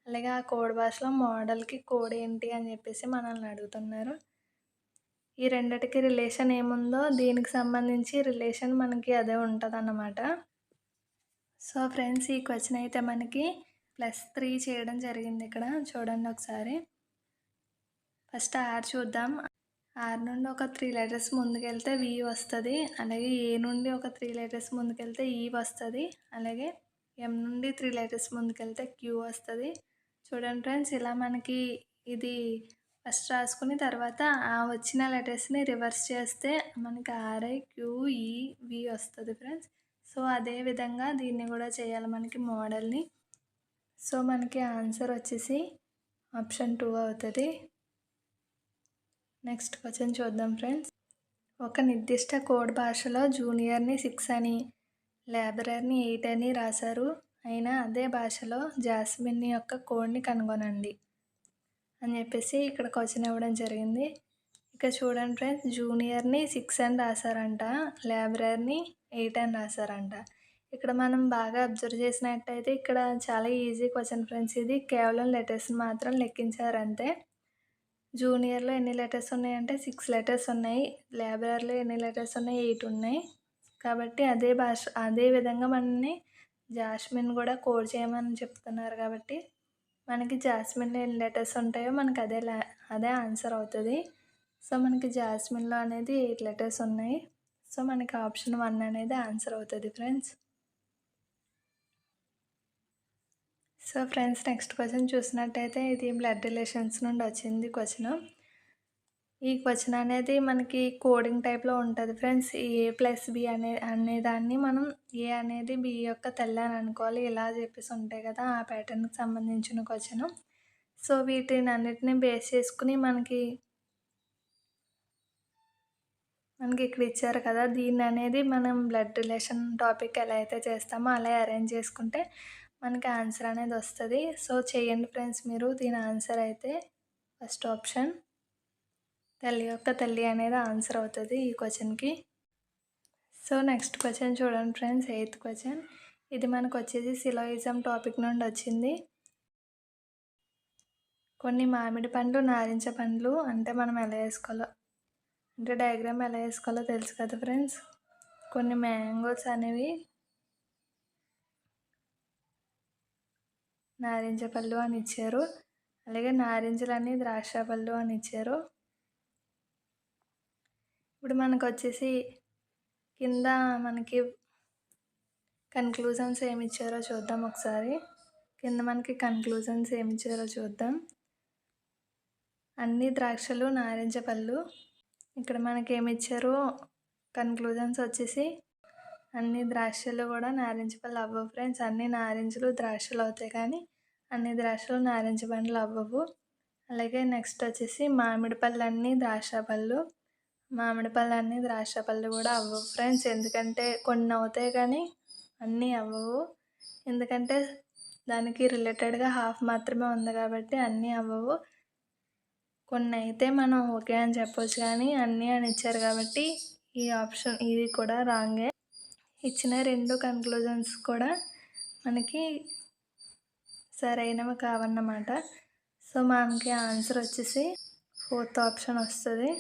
అలాగే ఆ కోడ్ భాషలో మోడల్కి కోడ్ ఏంటి అని చెప్పేసి మనల్ని అడుగుతున్నారు. ఈ రెండిటికి రిలేషన్ ఏముందో దీనికి సంబంధించి రిలేషన్ మనకి అదే ఉంటుంది అన్నమాట. సో ఫ్రెండ్స్ ఈ క్వశ్చన్ అయితే మనకి +3 చేయడం జరిగింది. ఇక్కడ చూడండి ఒకసారి. ఫస్ట్ R చూద్దాం. ఆర్ నుండి ఒక 3 లెటర్స్ ముందుకెళ్తే వి వస్తది. అలాగే ఏ నుండి ఒక 3 లెటర్స్ ముందుకెళ్తే ఈ వస్తది. అలాగే ఎం నుండి 3 లెటర్స్ ముందుకెళ్తే క్యూ వస్తది. చూడండి ఫ్రెండ్స్, ఇలా మనకి ఇది ఫస్ట్ రాసుకుని తర్వాత ఆ వచ్చిన లెటర్స్‌ని రివర్స్ చేస్తే మనకి ఆర్ఐ, క్యూ, ఈ, వి వస్తది ఫ్రెండ్స్. సో, అదే విధంగా దీన్ని కూడా చేయాలి మనకి మోడల్‌ని. సో, మనకి ఆన్సర్ వచ్చేసి ఆప్షన్ 2 అవుతది. నెక్స్ట్ క్వశ్చన్ చూద్దాం ఫ్రెండ్స్. ఒక నిర్దిష్ట కోడ్ భాషలో జూనియర్‌ని 6 అని, లేబరర్‌ని 8 అని రాశారు. అయినా అదే భాషలో జాస్మిన్ యొక్క కోడ్‌ని కనుగొనండి అని చెప్పేసి ఇక్కడ క్వశ్చన్ ఇవ్వడం జరిగింది. ఇక్కడ చూడండి ఫ్రెండ్స్, జూనియర్‌ని 6 అని రాశారంట, లేబరర్‌ని 8 అని రాశారంట. ఇక్కడ మనం బాగా అబ్జర్వ్ చేసినట్టయితే ఇక్కడ చాలా ఈజీ క్వశ్చన్ ఫ్రెండ్స్. ఇది కేవలం లెటర్స్ని మాత్రం లెక్కించారంతే. జూనియర్‌లో ఎన్ని లెటర్స్ ఉన్నాయంటే 6 లెటర్స్ ఉన్నాయి. లేబరర్‌లో ఎన్ని లెటర్స్ ఉన్నాయి? 8 ఉన్నాయి. కాబట్టి అదే విధంగా మనల్ని జాస్మిన్ కూడా కోడ్ చేయమని చెప్తున్నారు కాబట్టి మనకి జాస్మిన్‌లో ఎన్ని లెటర్స్ ఉంటాయో మనకి అదే ఆన్సర్ అవుతది. సో, మనకి జాస్మిన్‌లో అనేది 8 లెటర్స్ ఉన్నాయి. సో, మనకి ఆప్షన్ 1 అనేది ఆన్సర్ అవుతది friends. So friends, next question చూసినట్టయితే ఇది బ్లడ్ రిలేషన్స్ నుండి వచ్చింది క్వశ్చను. ఈ క్వశ్చన్ అనేది మనకి కోడింగ్ టైప్‌లో ఉంటది ఫ్రెండ్స్. ఈ A+B అనేదాన్ని మనం ఏ అనేది B యొక్క తల్లి అని అనుకోవాలి. ఇలా చెప్పేసి ఉంటాయి కదా, ఆ ప్యాటర్న్‌కి సంబంధించిన క్వశ్చను. సో, వీటినన్నిటిని బేస్ చేసుకుని మనకి ఇక్కడ ఇచ్చారు కదా, దీన్ననేది మనం బ్లడ్ రిలేషన్ టాపిక్ ఎలా అయితే చేస్తామో అలా అరేంజ్ చేసుకుంటే మనకి ఆన్సర్ అనేది వస్తది. సో, చేయండి ఫ్రెండ్స్ మీరు. దీని ఆన్సర్ అయితే ఫస్ట్ ఆప్షన్ తల్లి యొక్క తల్లి అనేది ఆన్సర్ అవుతది ఈ క్వశ్చన్‌కి. సో, నెక్స్ట్ క్వశ్చన్ చూడండి ఫ్రెండ్స్, 8th క్వశ్చన్. ఇది మనకొచ్చేసి సిలోయిజం టాపిక్ నుండి వచ్చింది. కొన్ని మామిడి పండ్లు, నారింజ పండ్లు అంటే మనం ఎలా వేసుకోవాలో అంటే డయాగ్రామ్ ఎలా వేసుకోవాలో తెలుసు కదా ఫ్రెండ్స్. కొన్ని మ్యాంగోస్ అనేవి నారింజ పళ్ళు అని ఇచ్చారు. అలాగే నారింజలన్నీ ద్రాక్ష పళ్ళు అని ఇచ్చారు. ఇప్పుడు మనకొచ్చేసి కింద మనకి కన్క్లూజన్స్ ఏమి ఇచ్చారో చూద్దాం ఒకసారి. కింద మనకి కన్క్లూజన్స్ ఏమి ఇచ్చారో చూద్దాం. అన్ని ద్రాక్షలు నారింజ పళ్ళు. ఇక్కడ మనకి ఏమి ఇచ్చారో కన్క్లూజన్స్ వచ్చేసి అన్ని ద్రాక్షలు కూడా నారింజ పళ్ళు అవ్వవు ఫ్రెండ్స్. అన్ని నారింజలు ద్రాక్షలు అవుతాయి కానీ అన్ని ద్రాక్షలు నారింజ పండ్లు అవ్వవు. అలాగే నెక్స్ట్ వచ్చేసి మామిడి పళ్ళు అన్నీ ద్రాక్ష పళ్ళు. మామిడి పళ్ళు అన్నీ ద్రాక్ష పళ్ళు కూడా అవ్వవు ఫ్రెండ్స్. ఎందుకంటే కొన్ని అవుతాయి కానీ అన్నీ అవ్వవు. ఎందుకంటే దానికి రిలేటెడ్గా హాఫ్ మాత్రమే ఉంది కాబట్టి అన్నీ అవ్వవు. కొన్ని అయితే మనం ఓకే అని చెప్పొచ్చు కానీ అన్నీ అని ఇచ్చారు కాబట్టి ఈ ఆప్షన్ ఇది కూడా రాంగే. ఇచ్చిన 2 కన్క్లూజన్స్ కూడా మనకి సరైనవి కావన్నమాట. సో, మనకి ఆన్సర్ వచ్చేసి 4th ఆప్షన్ వస్తుంది.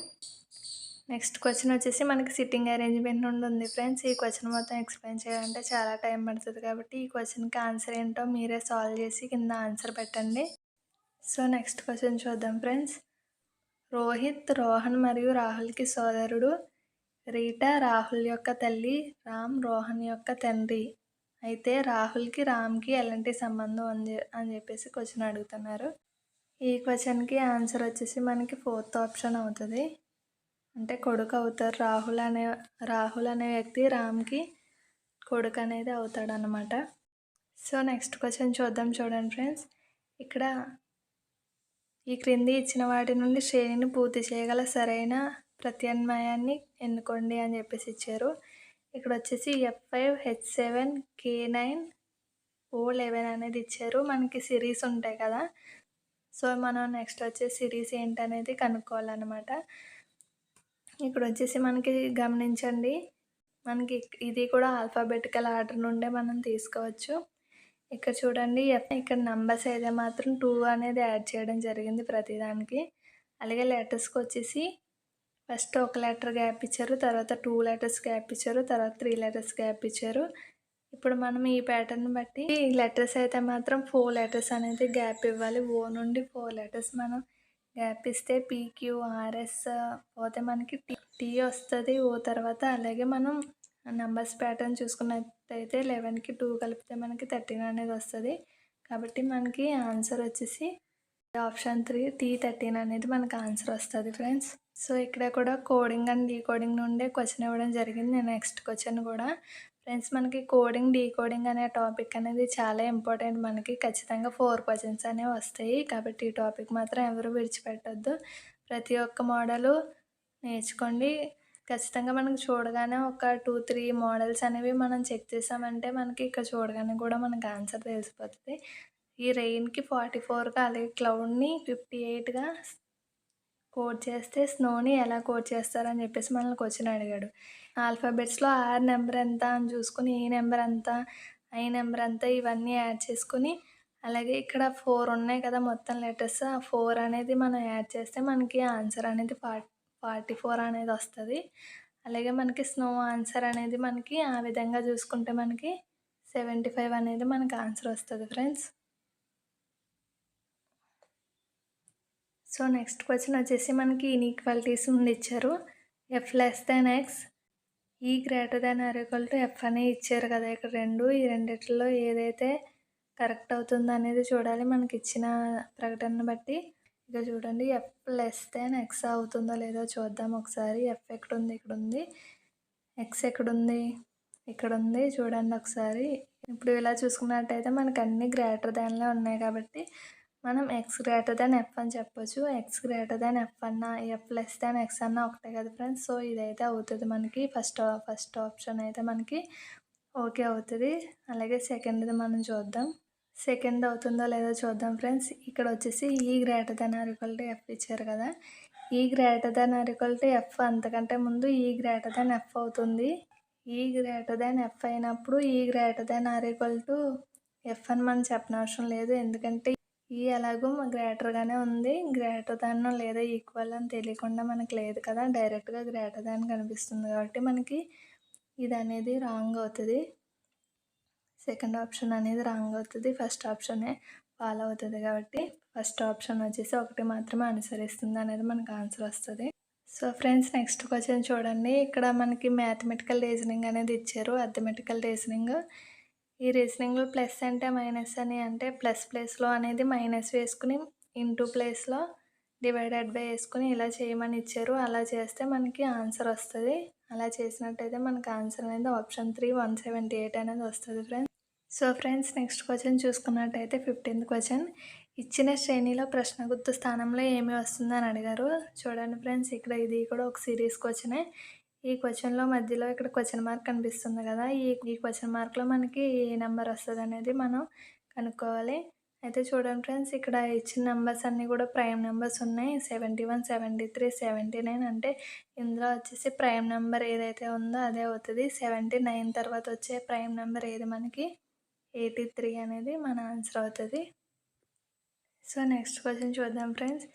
నెక్స్ట్ క్వశ్చన్ వచ్చేసి మనకి సిట్టింగ్ అరేంజ్మెంట్ నుండి ఉంది ఫ్రెండ్స్. ఈ క్వశ్చన్ మొత్తం ఎక్స్ప్లెయిన్ చేయాలంటే చాలా టైం పడుతుంది కాబట్టి ఈ క్వశ్చన్కి ఆన్సర్ ఏంటో మీరే సాల్వ్ చేసి కింద ఆన్సర్ పెట్టండి. సో, నెక్స్ట్ క్వశ్చన్ చూద్దాం ఫ్రెండ్స్. రోహిత్, రోహన్ మరియు రాహుల్కి సోదరుడు. రీటా రాహుల్ యొక్క తల్లి, రామ్ రోహన్ యొక్క తండ్రి. అయితే రాహుల్కి, రామ్కి ఎలాంటి సంబంధం అని చెప్పేసి క్వశ్చన్ అడుగుతున్నారు. ఈ క్వశ్చన్కి ఆన్సర్ వచ్చేసి మనకి 4th ఆప్షన్ అవుతుంది. అంటే కొడుకు అవుతారు. రాహుల్ అనే వ్యక్తి రామ్కి కొడుకు అనేది అవుతాడనమాట. సో, నెక్స్ట్ క్వశ్చన్ చూడండి ఫ్రెండ్స్. ఇక్కడ ఈ క్రింది ఇచ్చిన వాటి నుండి శ్రేణిని పూర్తి చేయగల సరైన ప్రత్యామ్నాయాన్ని ఎన్నుకోండి అని చెప్పేసి ఇచ్చారు. ఇక్కడ వచ్చేసి F5, H7, K9, O11 అనేది ఇచ్చారు. మనకి సిరీస్ ఉంటాయి కదా, సో మనం నెక్స్ట్ వచ్చేసి సిరీస్ ఏంటనేది కనుక్కోవాలన్నమాట. ఇక్కడ వచ్చేసి మనకి గమనించండి, మనకి ఇది కూడా ఆల్ఫాబెటికల్ ఆర్డర్ నుండే మనం తీసుకోవచ్చు. ఇక్కడ చూడండి, ఇక్కడ నంబర్స్ అయితే మాత్రం 2 అనేది యాడ్ చేయడం జరిగింది ప్రతిదానికి. అలాగే లెటర్స్కి వచ్చేసి ఫస్ట్ ఒక లెటర్ గ్యాప్ ఇచ్చారు, తర్వాత 2 లెటర్స్ గ్యాప్ ఇచ్చారు, తర్వాత 3 లెటర్స్ గ్యాప్ ఇచ్చారు. ఇప్పుడు మనం ఈ ప్యాటర్న్ బట్టి లెటర్స్ అయితే మాత్రం 4 లెటర్స్ అనేది గ్యాప్ ఇవ్వాలి. O నుండి 4 లెటర్స్ మనం గ్యాప్ ఇస్తే PQRS పోతే మనకి T వస్తుంది ఓ తర్వాత. అలాగే మనం నంబర్స్ ప్యాటర్న్ చూసుకున్నట్టయితే 11కి 2 కలిపితే మనకి 13 అనేది వస్తుంది. కాబట్టి మనకి ఆన్సర్ వచ్చేసి ఆప్షన్ 3 T13 అనేది మనకు ఆన్సర్ వస్తుంది ఫ్రెండ్స్. సో ఇక్కడ కూడా కోడింగ్ అండ్ డీకోడింగ్ నుండే క్వశ్చన్ ఇవ్వడం జరిగింది. నెక్స్ట్ క్వశ్చన్ కూడా ఫ్రెండ్స్ మనకి కోడింగ్ డీకోడింగ్ అనే టాపిక్ అనేది చాలా ఇంపార్టెంట్. మనకి ఖచ్చితంగా 4 క్వశ్చన్స్ అనేవి వస్తాయి. కాబట్టి ఈ టాపిక్ మాత్రం ఎవరు విడిచిపెట్టద్దు. ప్రతి ఒక్క మోడలు నేర్చుకోండి. ఖచ్చితంగా మనకు చూడగానే ఒక 2-3 మోడల్స్ అనేవి మనం చెక్ చేసామంటే మనకి ఇక్కడ చూడగానే కూడా మనకు ఆన్సర్ తెలిసిపోతుంది. ఈ రెయిన్కి 44గా అలాగే క్లౌడ్ని 58గా కోడ్ చేస్తే స్నోని ఎలా కోడ్ చేస్తారని చెప్పేసి మనల్ని క్వశ్చన్ అడిగాడు. ఆల్ఫాబెట్స్లో ఆర్ నెంబర్ ఎంత అని చూసుకుని ఈ నెంబర్ ఎంత ఐ నెంబర్ ఎంత ఇవన్నీ యాడ్ చేసుకుని అలాగే ఇక్కడ 4 ఉన్నాయి కదా మొత్తం లెటర్స్. ఆ 4 అనేది మనం యాడ్ చేస్తే మనకి ఆన్సర్ అనేది 44 అనేది వస్తుంది. అలాగే మనకి స్నో ఆన్సర్ అనేది మనకి ఆ విధంగా చూసుకుంటే మనకి 75 అనేది మనకి ఆన్సర్ వస్తుంది ఫ్రెండ్స్. సో నెక్స్ట్ క్వశ్చన్ వచ్చేసి మనకి ఇన్ఈక్వాలిటీస్ నుండి ఇచ్చారు. F<x E > F అని ఇచ్చారు కదా ఇక్కడ ఈ రెండిట్లో ఏదైతే కరెక్ట్ అవుతుందో అనేది చూడాలి మనకి ఇచ్చిన ప్రకటనను బట్టి. ఇక చూడండి F<x అవుతుందో లేదో చూద్దాం ఒకసారి. F ఎక్కడుంది? ఇక్కడ ఉంది. X ఎక్కడుంది? ఇక్కడ ఉంది. చూడండి ఒకసారి. ఇప్పుడు ఇలా చూసుకున్నట్టయితే మనకు అన్ని గ్రేటర్ దాన్లే ఉన్నాయి కాబట్టి మనం X > F అని చెప్పొచ్చు. X > F అన్నా F<x అన్నా ఒకటే కదా ఫ్రెండ్స్. సో ఇదైతే అవుతుంది మనకి. ఫస్ట్ ఆప్షన్ అయితే మనకి ఓకే అవుతుంది. అలాగే సెకండ్ది మనం చూద్దాం. సెకండ్ అవుతుందో లేదో చూద్దాం ఫ్రెండ్స్. ఇక్కడ వచ్చేసి E > F ఇచ్చారు కదా. E > F అంతకంటే ముందు E F అవుతుంది. E F అయినప్పుడు E F అని మనం చెప్పనవసరం లేదు. ఎందుకంటే ఈ ఎలాగో గ్రేటర్గానే ఉంది. గ్రేటర్ దాన్ లేదా ఈక్వల్ అని తెలియకుండా మనకు లేదు కదా. డైరెక్ట్గా గ్రేటర్ దాన్ కనిపిస్తుంది కాబట్టి మనకి ఇది అనేది రాంగ్ అవుతుంది. సెకండ్ ఆప్షన్ అనేది రాంగ్ అవుతుంది. ఫస్ట్ ఆప్షనే ఫాలో అవుతుంది కాబట్టి ఫస్ట్ ఆప్షన్ వచ్చేసి 1 మాత్రమే అనుసరిస్తుంది అనేది మనకు ఆన్సర్ వస్తుంది. సో ఫ్రెండ్స్ నెక్స్ట్ క్వశ్చన్ చూడండి. ఇక్కడ మనకి మ్యాథమెటికల్ రీజనింగ్ అనేది ఇచ్చారు. Arithmetical reasoning. ఈ రీజనింగ్లో ప్లస్ అంటే మైనస్ అని అంటే ప్లేస్లో అనేది మైనస్ వేసుకుని ఇంటూ ప్లేస్లో డివైడెడ్ బై వేసుకుని ఇలా చేయమని ఇచ్చారు. అలా చేస్తే మనకి ఆన్సర్ వస్తుంది. అలా చేసినట్టయితే మనకి ఆన్సర్ అనేది ఆప్షన్ 3 178 అనేది వస్తుంది friends. So friends next question చూసుకున్నట్టయితే 15th క్వశ్చన్. ఇచ్చిన శ్రేణిలో ప్రశ్న గుర్తు స్థానంలో ఏమి వస్తుందని అడిగారు. చూడండి ఫ్రెండ్స్ ఇక్కడ ఇది కూడా ఒక సిరీస్ క్వశ్చనే. ఈ క్వశ్చన్లో మధ్యలో ఇక్కడ క్వశ్చన్ మార్క్ కనిపిస్తుంది కదా. ఈ క్వశ్చన్ మార్క్లో మనకి ఏ నెంబర్ వస్తుంది అనేది మనం కనుక్కోవాలి. అయితే చూడండి ఫ్రెండ్స్ ఇక్కడ ఇచ్చిన నెంబర్స్ అన్నీ కూడా ప్రైమ్ నెంబర్స్ ఉన్నాయి. 71, 73, 79 అంటే ఇందులో వచ్చేసి ప్రైమ్ నెంబర్ ఏదైతే ఉందో అదే అవుతుంది. 79 తర్వాత వచ్చే ప్రైమ్ నెంబర్ ఏది మనకి 83 అనేది మన ఆన్సర్ అవుతుంది. సో నెక్స్ట్ క్వశ్చన్ చూద్దాం ఫ్రెండ్స్.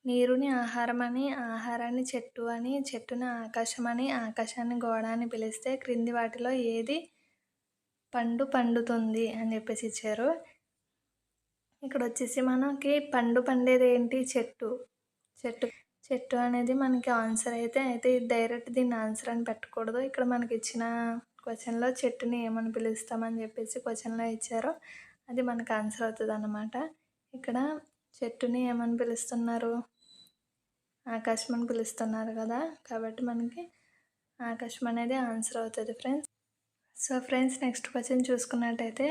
నీరుని ఆహారం అని, ఆహారాన్ని చెట్టు అని, చెట్టుని ఆకాశం అని, ఆకాశాన్ని గోడ అని పిలిస్తే క్రింది వాటిలో ఏది పండుతుంది అని చెప్పేసి ఇచ్చారు. ఇక్కడ వచ్చేసి మనకి పండేది ఏంటి? చెట్టు అనేది మనకి ఆన్సర్ అయితే డైరెక్ట్ దీన్ని ఆన్సర్ అని పెట్టకూడదు. ఇక్కడ మనకి ఇచ్చిన క్వశ్చన్లో చెట్టుని ఏమని పిలుస్తామని చెప్పేసి క్వశ్చన్లో ఇచ్చారో అది మనకు ఆన్సర్ అవుతుంది అన్నమాట. ఇక్కడ చెట్టుని ఏమని పిలుస్తున్నారు? ఆకాశం అని పిలుస్తున్నారు కదా. కాబట్టి మనకి ఆకాశం అనేది ఆన్సర్ అవుతుంది friends. So friends next question చూసుకున్నట్టయితే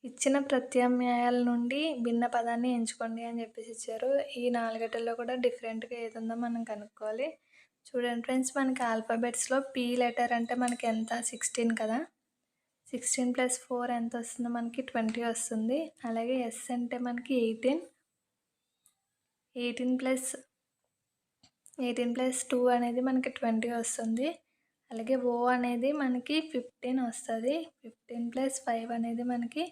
ఇచ్చిన ప్రత్యామ్నాయాల నుండి భిన్న పదాన్ని ఎంచుకోండి అని చెప్పేసి ఇచ్చారు. ఈ 4 కూడా డిఫరెంట్గా ఏది ఉందో మనం కనుక్కోవాలి. చూడండి ఫ్రెండ్స్ మనకి ఆల్ఫాబెట్స్లో P లెటర్ అంటే మనకి ఎంత? 16 కదా. 16 + 4 ఎంత వస్తుందో మనకి 20 వస్తుంది. అలాగే S అంటే మనకి 18 + 2 అనేది మనకి 20 వస్తుంది. అలాగే O అనేది మనకి 15 వస్తుంది. 15 + 5 అనేది మనకి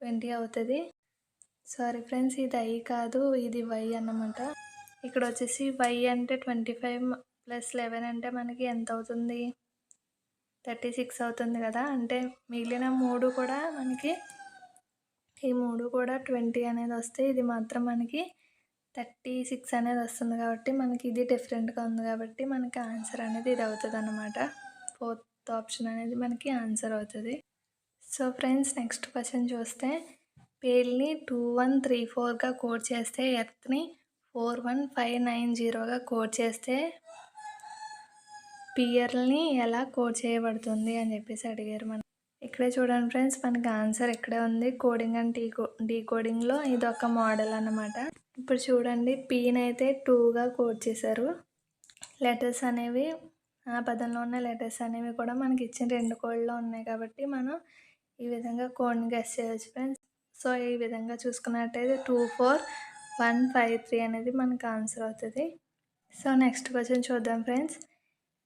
20 అవుతుంది. సారీ ఫ్రెండ్స్ ఇది I కాదు, ఇది Y అన్నమాట. ఇక్కడ వచ్చేసి Y అంటే 25 + 11 అంటే మనకి ఎంత అవుతుంది? 36 అవుతుంది కదా. అంటే మిగిలిన 3 కూడా మనకి ఈ 3 కూడా 20 అనేది వస్తాయి. ఇది మాత్రం మనకి 36 అనేది వస్తుంది కాబట్టి మనకి ఇది డిఫరెంట్గా ఉంది కాబట్టి మనకి ఆన్సర్ అనేది ఇది అవుతుంది అన్నమాట. 4th ఆప్షన్ అనేది మనకి ఆన్సర్ అవుతుంది. సో ఫ్రెండ్స్, నెక్స్ట్ క్వశ్చన్ చూస్తే పేల్ని 2134గా కోడ్ చేస్తే ఎర్త్ని 41590గా కోడ్ చేస్తే పియర్ని ఎలా కోడ్ చేయబడుతుంది అని చెప్పేసి అడిగారు. మనం ఇక్కడే చూడండి ఫ్రెండ్స్, మనకి ఆన్సర్ ఇక్కడే ఉంది. కోడింగ్ అండ్ డీకోడింగ్లో ఇది ఒక మోడల్ అన్నమాట. ఇప్పుడు చూడండి, పీని అయితే 2గా కోడ్ చేశారు. లెటర్స్ అనేవి, ఆ పదంలో ఉన్న లెటర్స్ అనేవి కూడా మనకి ఇచ్చిన 2 కోడ్లో ఉన్నాయి కాబట్టి మనం ఈ విధంగా కోడ్ని గెస్ చేయవచ్చు ఫ్రెండ్స్. సో ఈ విధంగా చూసుకున్నట్టయితే 24153 అనేది మనకు ఆన్సర్ అవుతుంది. సో నెక్స్ట్ క్వశ్చన్ చూద్దాం ఫ్రెండ్స్.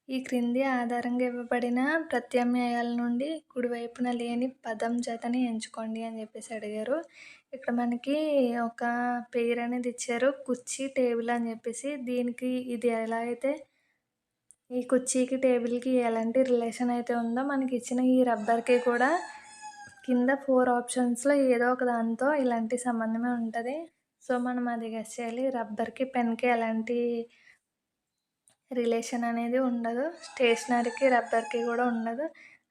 ఈ క్రింది ఆధారంగా ఇవ్వబడిన ప్రత్యామ్నాయాల నుండి కుడివైపున లేని పదం జతని ఎంచుకోండి అని చెప్పేసి అడిగారు. ఇక్కడ మనకి ఒక పేరు అనేది ఇచ్చారు, కుర్చీ టేబుల్ అని చెప్పేసి. దీనికి ఇది ఎలా అయితే ఈ కుర్చీకి టేబుల్కి ఎలాంటి రిలేషన్ అయితే ఉందో మనకి ఇచ్చిన ఈ రబ్బర్కి కూడా కింద 4 ఆప్షన్స్లో ఏదో ఒక దాంతో ఇలాంటి సంబంధమే ఉంటుంది. సో మనం అది గెస్ చేయాలి. రబ్బర్కి పెన్కి ఎలాంటి రిలేషన్ అనేది ఉండదు. స్టేషనరీకి రబ్బర్కి కూడా ఉండదు.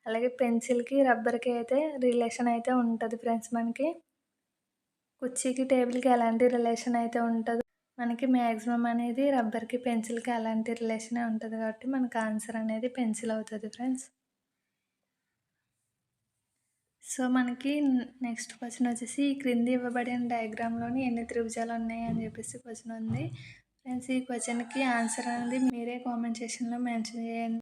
అలాగే పెన్సిల్కి రబ్బర్కి అయితే రిలేషన్ అయితే ఉంటుంది ఫ్రెండ్స్. మనకి కుర్చీకి టేబుల్కి ఎలాంటి రిలేషన్ అయితే ఉంటుందో మనకి మ్యాక్సిమం అనేది రబ్బర్కి పెన్సిల్కి అలాంటి రిలేషనే ఉంటుంది కాబట్టి మనకు ఆన్సర్ అనేది పెన్సిల్ అవుతుంది ఫ్రెండ్స్. సో మనకి నెక్స్ట్ క్వశ్చన్ వచ్చేసి ఈ క్రింది ఇవ్వబడిన డయాగ్రామ్లోని ఎన్ని త్రిభుజాలు ఉన్నాయి అని చెప్పేసి క్వశ్చన్ ఉంది ఫ్రెండ్స్. ఈ క్వశ్చన్కి ఆన్సర్ అనేది మీరే కామెంట్ సెక్షన్లో మెన్షన్ చేయండి.